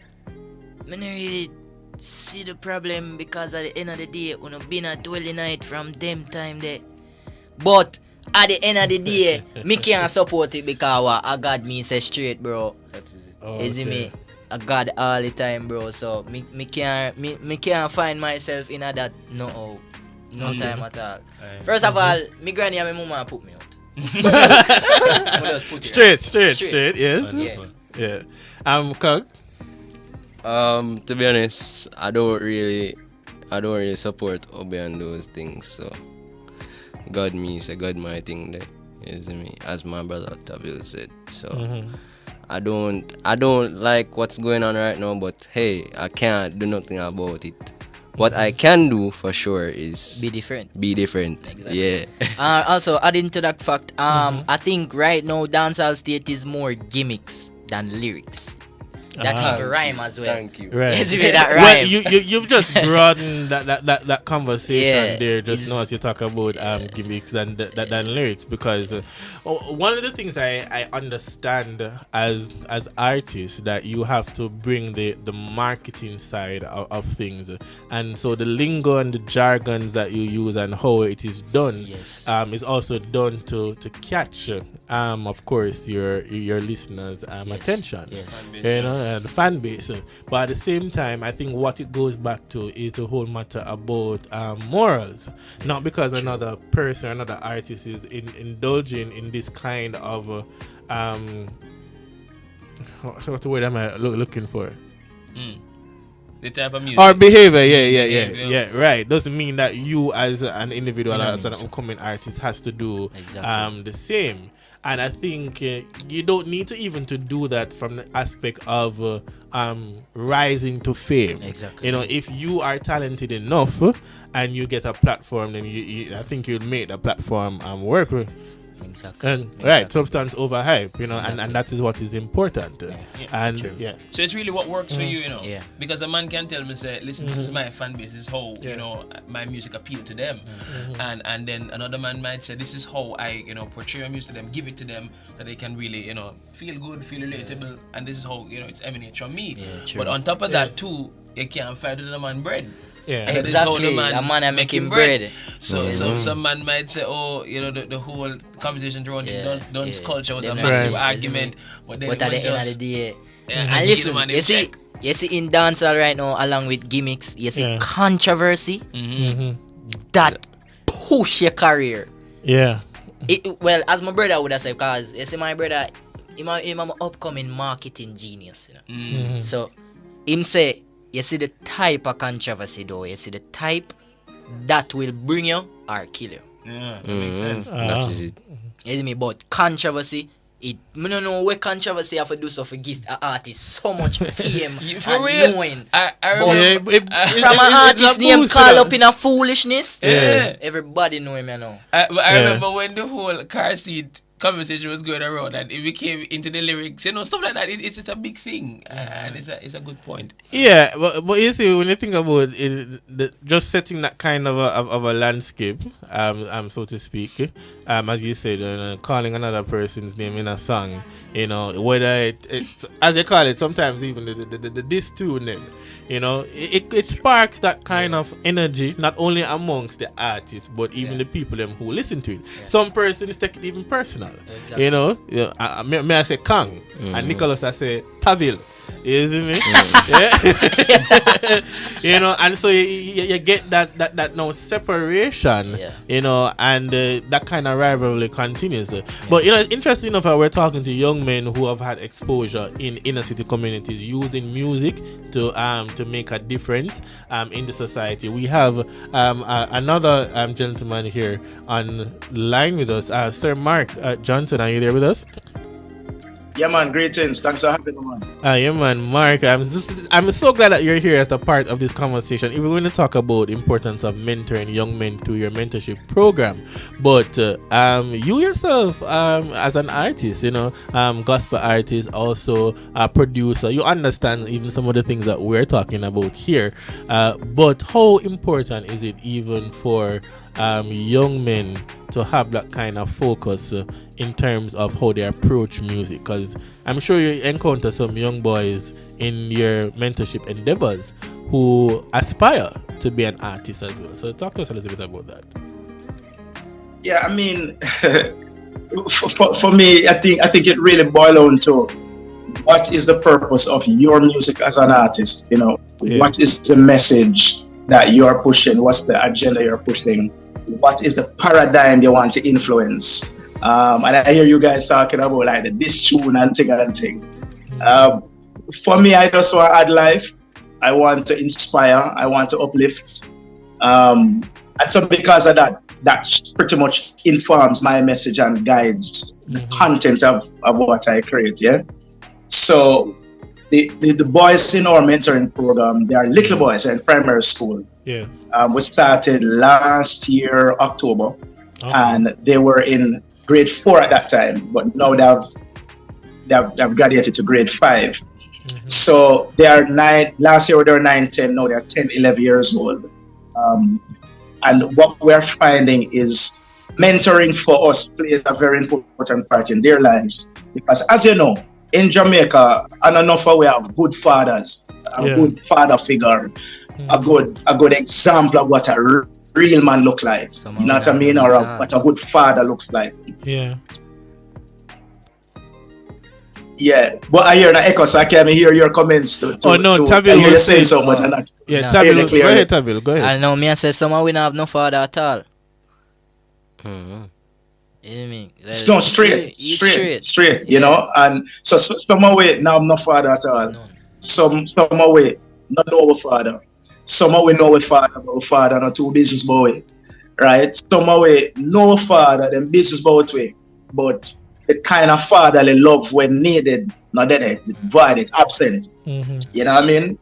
see the problem because at the end of the day, we have been a dwelling night from them time there. But at the end of the day, me can't support it because I got me say straight, bro. That is it. Is it me? I got all the time, bro. So me can't find myself in a that no time at all. First of all, me granny and my mama put me out. Straight. Yes. Yeah. Kug? To be honest, I don't really support Obi and those things. So God me is a God my thing there. Is me, as my brother Tavil said. So I don't like what's going on right now, but hey, I can't do nothing about it. What I can do for sure is be different. Exactly. Yeah. Also, adding to that fact, I think right now dancehall state is more gimmicks than lyrics. That even rhyme as well. Thank you. Right. That rhyme. Well, you've just broadened that conversation there just now as you talk about gimmicks than lyrics, because one of the things I understand as artists that you have to bring the marketing side of things, and so the lingo and the jargons that you use and how it is done is also done to catch of course your listeners' attention. The fan base, but at the same time, I think what it goes back to is the whole matter about morals. Not because another person, another artist is indulging in this kind of what's the word am I looking for? The type of music or behavior, yeah, right. Doesn't mean that you as an individual, as an upcoming artist, has to do the same. And I think you don't need to even to do that from the aspect of rising to fame. Exactly. If you are talented enough and you get a platform, then I think you'll make the platform work. Exactly. And right, substance over hype, and that is what is important. And so it's really what works for you, Yeah. Because a man can tell me, say, listen, this is my fan base, this is how my music appeal to them, and then another man might say, this is how I portray my music to them, give it to them so they can really feel good, feel relatable, and this is how it's emanates from me. But on top of that too, you can't fight with a man bread. Yeah, exactly. A man are making bread. So some man might say, the whole conversation around the dance culture was a massive argument. But then at the end of the day, and listen, you see in dancehall right now, along with gimmicks, you see controversy that push your career. Yeah. Well, as my brother would have said, because you see my brother, him an upcoming marketing genius, you know. Mm. So him say, you see the type of controversy though, you see the type that will bring you or kill you. Yeah, that makes sense. That is it. You see me? But controversy, I don't know what controversy have to do so for give an artist so much fame For and real? knowing. I But remember, from an artist name call up in a foolishness, Yeah. everybody know him, you know. I remember when the whole car seat conversation was going around and it became into the lyrics, stuff like that. It's just a big thing, and it's a good point. Yeah, but you see, when you think about it, just setting that kind of a landscape, so to speak, as you said, calling another person's name in a song, whether it's as they call it, sometimes even the diss tune, then, it sparks that kind of energy not only amongst the artists but even the people them who listen to it. Some persons take it even personal. Exactly. May I say Kang and Nicholas I say Tavil. You see me? Yeah. And so you get that now separation, and that kind of rivalry continues. But it's interesting enough that we're talking to young men who have had exposure in inner city communities using music to make a difference in the society. We have another gentleman here on line with us, Sir Mark Johnson. Are you there with us? Yeah, man, greetings. Thanks for having me, man. Yeah, man, Mark. I'm so glad that you're here as a part of this conversation. If we're going to talk about the importance of mentoring young men through your mentorship program, but you yourself, as an artist, gospel artist, also a producer, you understand even some of the things that we're talking about here. But how important is it even for young men to have that kind of focus in terms of how they approach music? Because I'm sure you encounter some young boys in your mentorship endeavors who aspire to be an artist as well. So talk to us a little bit about that. Yeah, I mean, for me, I think it really boils down to what is the purpose of your music as an artist. What is the message that you are pushing? What's the agenda you're pushing? What is the paradigm you want to influence? And I hear you guys talking about like this tune and thing. For me, I just want to add life. I want to inspire. I want to uplift. And so because of that pretty much informs my message and guides the content of what I create. Yeah. So the boys in our mentoring program, they are little boys in primary school. Yes. We started last year, October, and they were in grade 4 at that time, but now they've graduated to grade 5. So they are 9, last year they were 9, 10, now they're 10, 11 years old. And what we're finding is mentoring for us plays a very important part in their lives. Because as you know, in Jamaica, and enough we have good fathers, a good father figure, a good example of what a real man look like. You know what I mean? Or what a good father looks like. Yeah. Yeah, but I hear an echo, so I can't hear your comments. Tavil was saying so much. Tavil, go ahead, Tavil, go ahead. I know me, I say someone we don't have no father at all. You know me? It's not straight, and so some way now I'm no father at all. Some way not know our father. Some way know our father, but our father not two business boy, right? Some way no father, then business boy way, but the kind of fatherly love when needed, not there, void, absent. You know what I mean?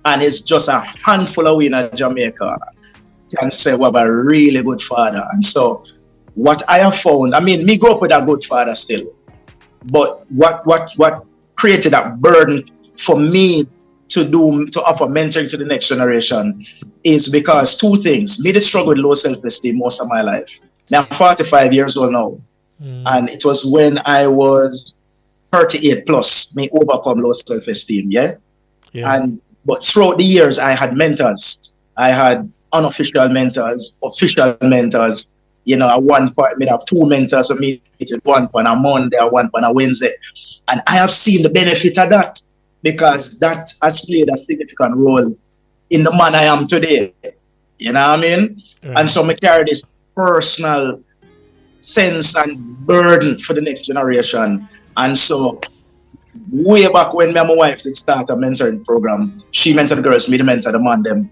And it's just a handful of we in Jamaica can say we have a really good father. And so what I have found, I mean, me grew up with a good father still, but what created that burden for me to offer mentoring to the next generation is because two things. Me, they struggle with low self-esteem most of my life. Now I'm 45 years old now. And it was when I was 38 plus, me overcome low self-esteem, but throughout the years, I had mentors. I had unofficial mentors, official mentors. At one point, me have 2 mentors for me, one on a Monday or one on a Wednesday. And I have seen the benefit of that because that has played a significant role in the man I am today. You know what I mean? And so I carry this personal sense and burden for the next generation. And so way back when me and my wife did start a mentoring program, she mentored the girls, me the mentor the man them.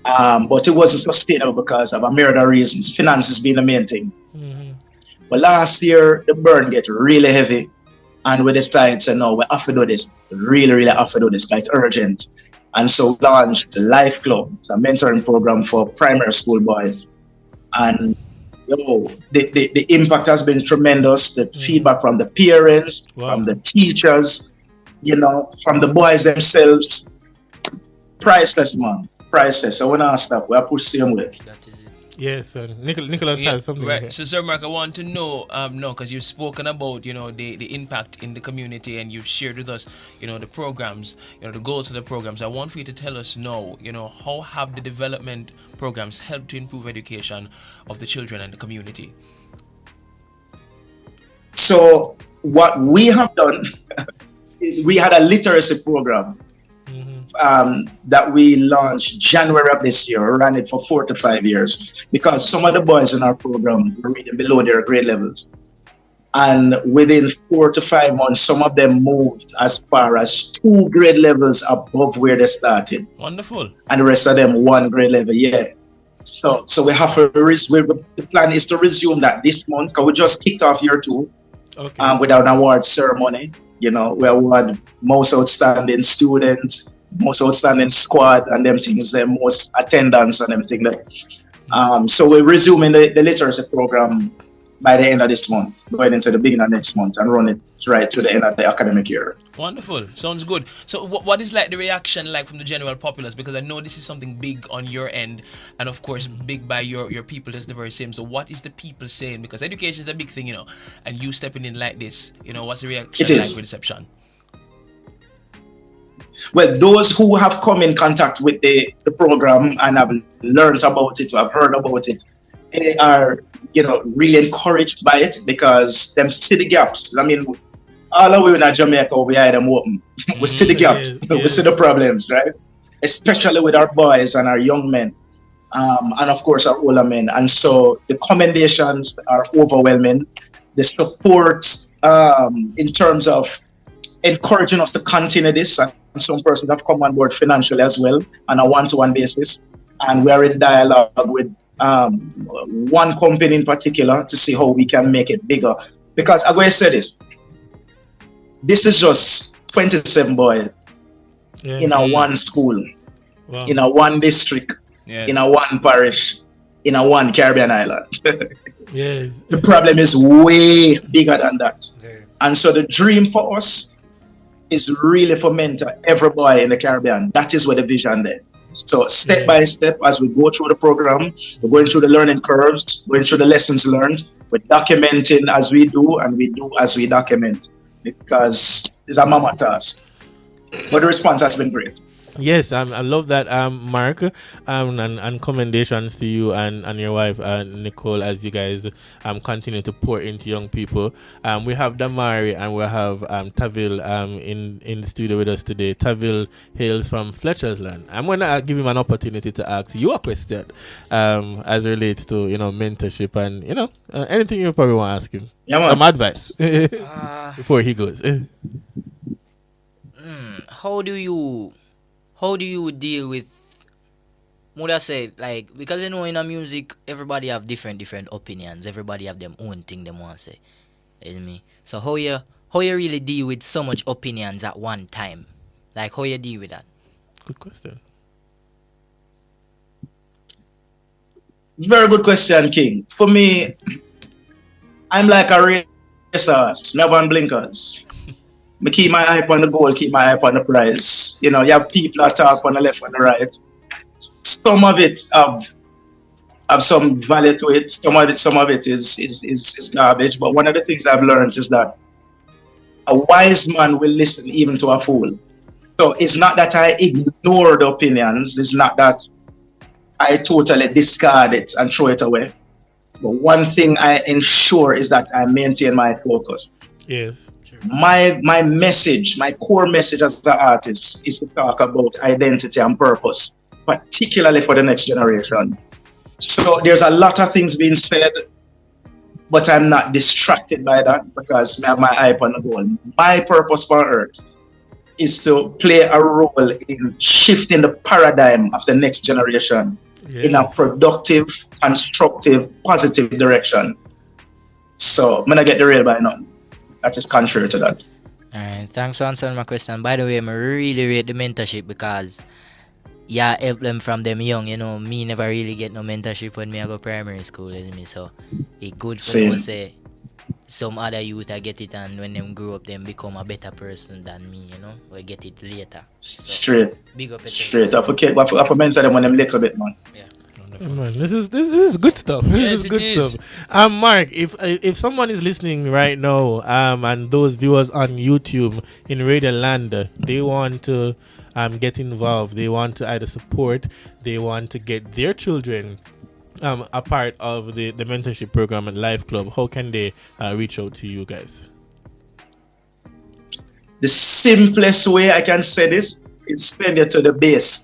But it wasn't sustainable because of a myriad of reasons, finances being the main thing. But last year, the burn get really heavy. And we decided, so no, we have to do this. Really have to do this. Like, it's urgent. And so we launched the Life Club, it's a mentoring program for primary school boys. And the impact has been tremendous. The feedback from the parents, from the teachers, from the boys themselves. Priceless, man. Priceless. So when I stop, we are pushed the same way. Yes, Nicholas has something. Right. So, Sir Mark, I want to know, because you've spoken about, the impact in the community, and you've shared with us, the programs, the goals of the programs. I want for you to tell us now, how have the development programs helped to improve education of the children and the community? So, what we have done is we had a literacy program that we launched January of this year. We ran it for 4 to 5 years because some of the boys in our program were reading below their grade levels. And within 4 to 5 months, some of them moved as far as 2 grade levels above where they started. Wonderful. And the rest of them 1 grade level, So we have to, the plan is to resume that this month because we just kicked off year 2 with an award ceremony. We award most outstanding students, most outstanding squad, and them things, the most attendance and everything. So we're resuming the literacy program by the end of this month, going into the beginning of next month, and run it right to the end of the academic year. Wonderful. Sounds good. So what is like the reaction like from the general populace? Because I know this is something big on your end, and of course big by your people. That's the very same. So what is the people saying? Because education is a big thing, and you stepping in like this, what's the reaction like, reception? Well, those who have come in contact with the program and have learned about it, or have heard about it, they are, really encouraged by it because them see the gaps. I mean, all the way in Jamaica, we have them open. We see the gaps. We see the problems, right? Especially with our boys and our young men, and of course our older men. And so the commendations are overwhelming. The support in terms of encouraging us to continue this. And some persons have come on board financially as well on a one-to-one basis. And we are in dialogue with one company in particular to see how we can make it bigger. Because I'm going to say this is just 27 boys in a one school, in a one district, in a one parish, in a one Caribbean island. The problem is way bigger than that. And so the dream for us is really for mentor every boy in the Caribbean. That is where the vision there. So step by step, as we go through the program, we're going through the learning curves, going through the lessons learned, we're documenting as we do, and we do as we document, because it's a mama task. But the response has been great. Yes, I love that, Mark, and commendations to you and your wife, Nicole, as you guys continue to pour into young people. We have Damari and we have Tavil in the studio with us today. Tavil hails from Fletcher's Land. I'm going to give him an opportunity to ask you a question as it relates to, mentorship and, anything you probably want to ask him. Some advice before he goes. How do you deal with, would I say, like, because in a music, everybody have different opinions. Everybody have them own thing they want to say. You know me? So how you really deal with so much opinions at one time? Like, how you deal with that? Good question. Very good question, King. For me, I'm like a racehorse, never on blinkers. I keep my eye on the goal, keep my eye on the prize. You have people that talk on the left and the right. Some of it have some value to it. Some of it is garbage. But one of the things I've learned is that a wise man will listen even to a fool. So it's not that I ignore the opinions. It's not that I totally discard it and throw it away. But one thing I ensure is that I maintain my focus. Yes. My message, my core message as an artist is to talk about identity and purpose, particularly for the next generation. So there's a lot of things being said, but I'm not distracted by that because I have my eye on the goal. My purpose for Earth is to play a role in shifting the paradigm of the next generation in a productive, constructive, positive direction. So I'm gonna get the real by now. That is contrary to that. Alright, thanks for answering my question. By the way, I really rate the mentorship because help them from them young, me never really get no mentorship when me I go primary school, isn't me? So it's good for them to say some other youth I get it, and when them grow up them become a better person than me, we get it later. Straight. Big up straight. I forget mentor them when them little bit, man. Man, this is good stuff. This is good stuff. Mark, if someone is listening right now, and those viewers on YouTube in Radio Land, they want to get involved, they want to either support, they want to get their children a part of the mentorship program at Life Club, how can they reach out to you guys? The simplest way I can say this is send it to the base.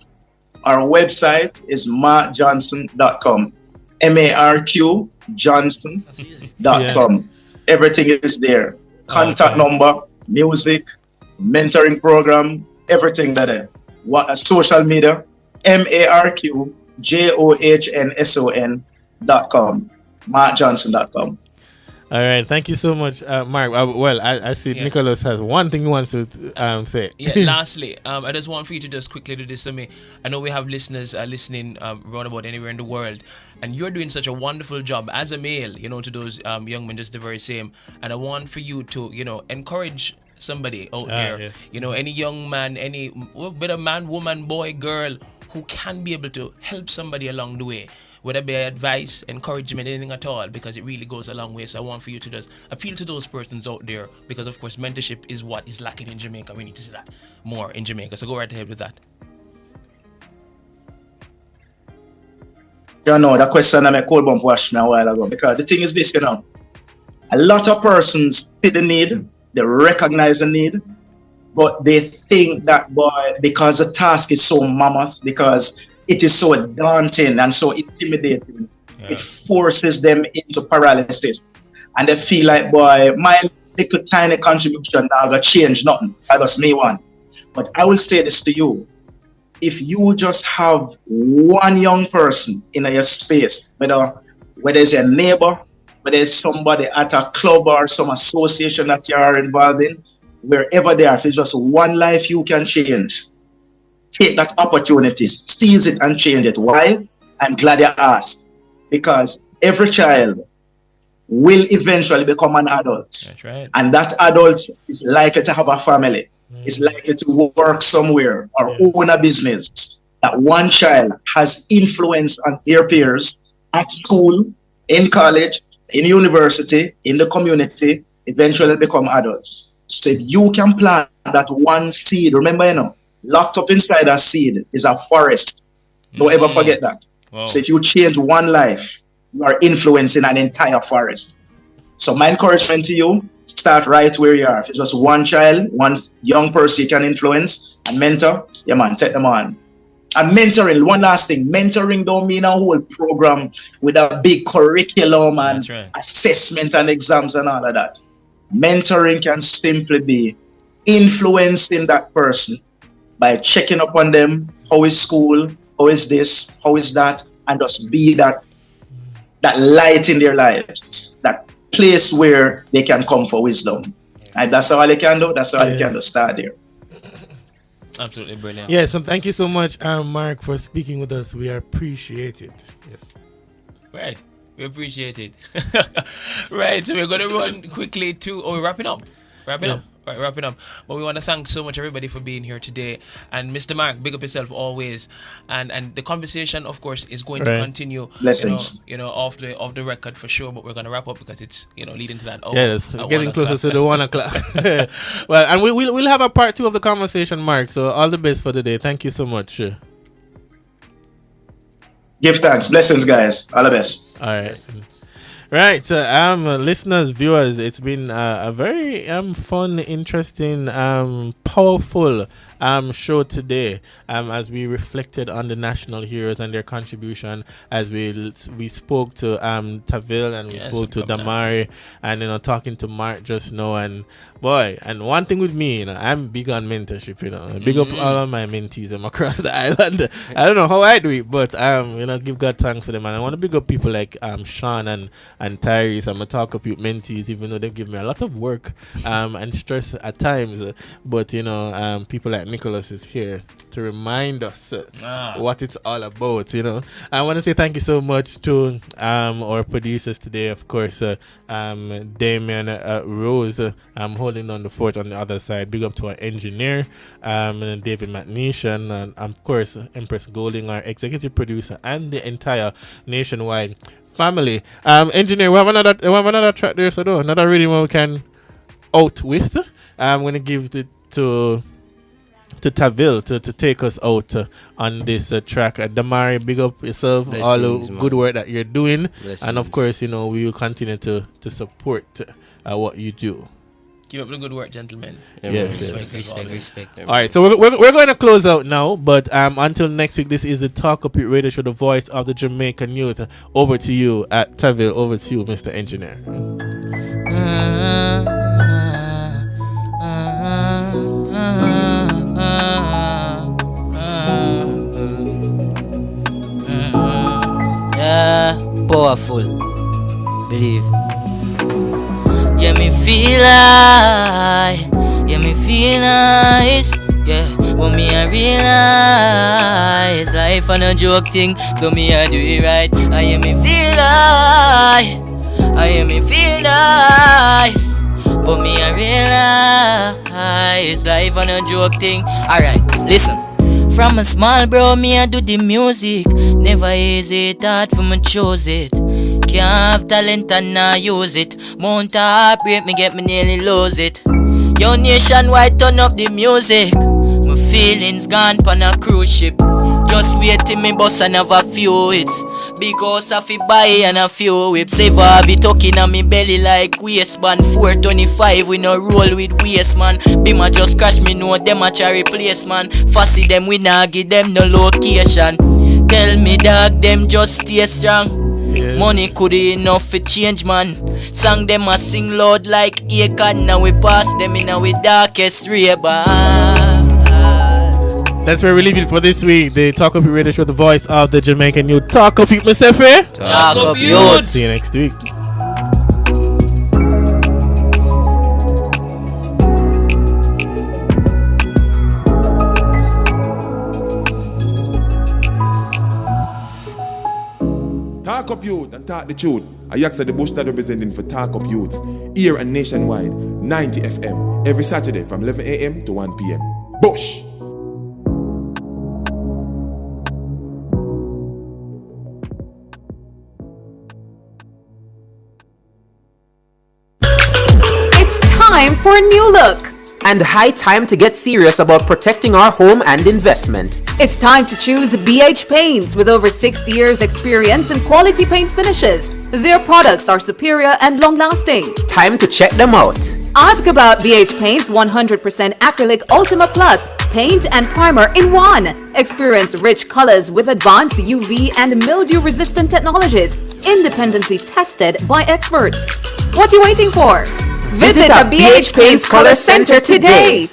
Our website is markjohnson.com. markjohnson.com. Everything is there. Contact number, music, mentoring program, everything there. What social media, markjohnson.com. markjohnson.com. All right, thank you so much, Mark. I see Nicholas has one thing he wants to say. Yeah, lastly, I just want for you to just quickly do this to me. I know we have listeners listening around about anywhere in the world, and you're doing such a wonderful job as a male, to those young men, just the very same. And I want for you to, encourage somebody out there, any young man, any bit of man, woman, boy, girl, who can be able to help somebody along the way. Whether it be advice, encouragement, anything at all, because it really goes a long way. So I want for you to just appeal to those persons out there, because of course mentorship is what is lacking in Jamaica. We need to see that more in Jamaica. So go right ahead with that. That question I made cold bump wash me a while ago, because the thing is this, a lot of persons see the need, they recognize the need, but they think that because the task is so mammoth, because it is so daunting and so intimidating, it forces them into paralysis. And they feel like, my little tiny contribution now gonna change nothing. I just me one. But I will say this to you. If you just have one young person in your space, whether it's a neighbor, whether it's somebody at a club or some association that you are involved in, wherever they are, if it's just one life you can change, take that opportunity, seize it and change it. Why? I'm glad you asked. Because every child will eventually become an adult. That's right. And that adult is likely to have a family. Is likely to work somewhere or own a business. That one child has influence on their peers at school, in college, in university, in the community, eventually become adults. So if you can plant that one seed, remember, locked up inside that seed is a forest. Don't ever forget that. Wow. So if you change one life, you are influencing an entire forest. So my encouragement to you, start right where you are. If it's just one child, one young person you can influence and mentor, take them on. And mentoring, one last thing, mentoring don't mean a whole program with a big curriculum and assessment and exams and all of that. Mentoring can simply be influencing that person by checking up on them, how is school, how is this, how is that, and just be that light in their lives, that place where they can come for wisdom. And that's all they can do, that's all they can do, start there. Absolutely brilliant. Yes, and thank you so much, Mark, for speaking with us. We appreciate it. Yes. Right. We appreciate it. Right, so we're going to run quickly to... we're wrapping up. Right, wrapping up. But we want to thank so much everybody for being here today. And Mr. Mark, big up yourself always. And the conversation, of course, is going to continue. Blessings. Off the record for sure. But we're going to wrap up because it's leading to that. Yes, getting closer to the 1 o'clock. Well, and we'll have a part 2 of the conversation, Mark. So all the best for the day. Thank you so much. Give thanks. Blessings, guys. All the best. All right. Right, listeners, viewers, it's been a very fun, interesting, powerful show today, as we reflected on the national heroes and their contribution, as we spoke to Tavil and we spoke to Damari, and talking to Mark just now, and boy, and one thing with me, I'm big on mentorship, big up all of my mentees across the island. I don't know how I do it, but give God thanks for them, and I want to big up people like Sean and Tyrese. I'm a talk up with mentees, even though they give me a lot of work and stress at times, but people like Nicholas is here to remind us what it's all about. I want to say thank you so much to our producers today, of course, Damien Rose, holding on the fort on the other side. Big up to our engineer, David McNeish, and of course Empress Golding, our executive producer, and the entire Nationwide family. Engineer, we have another track there, so another rhythm we can out with. I'm gonna give it to Tavil to take us out on this track. Damari, big up yourself, all the good work that you're doing. Blessings. And of course, we will continue to support what you do. Keep up the good work, gentlemen. Yes. Respect. All right, so we're going to close out now, but until next week, this is the Talk Up It Radio Show, the voice of the Jamaican youth. Over to you at Tavil. Over to you, Mr. Engineer. Powerful. Believe. Yeah, me feel nice. Yeah, when me I realize life and a joke thing, so me I do it right. I hear me feel nice. But me I realize life and a joke thing. Alright, listen. From a small bro, me I do the music. Never easy, thought for me chose it. Can't have talent and not use it. Mount heartbreak, me get me nearly lose it. Yo, Nationwide, turn up the music. My feelings gone pan a cruise ship. Just wait till me bus and have a few hits. Because I fi buy and a few whips. Save have it tucking on me belly like waistband. 425 we no roll with waist man. Bima just crash me know them a try replace man. Fussy them we nah give them no location. Tell me dog them just stay strong. Yes. Money could enough for change man. Song them a sing loud like Akon. Now we pass them in our darkest river. That's where we leave it for this week. The Talk Up It Radio Show, the voice of the Jamaican youth. Talk Up It, myself. Talk Up Youth. See you next week. Talk Up Youth and talk the truth. I ask the bush that representing for Talk Up Youths here and nationwide, 90 FM, every Saturday from 11 a.m. to 1 p.m. Bush! It's time for a new look. And high time to get serious about protecting our home and investment. It's time to choose BH Paints with over 60 years experience in quality paint finishes. Their products are superior and long-lasting. Time to check them out. Ask about BH Paints 100% Acrylic Ultima Plus paint and primer in one. Experience rich colors with advanced UV and mildew-resistant technologies, independently tested by experts. What are you waiting for? Visit a BH Paints Color Center today.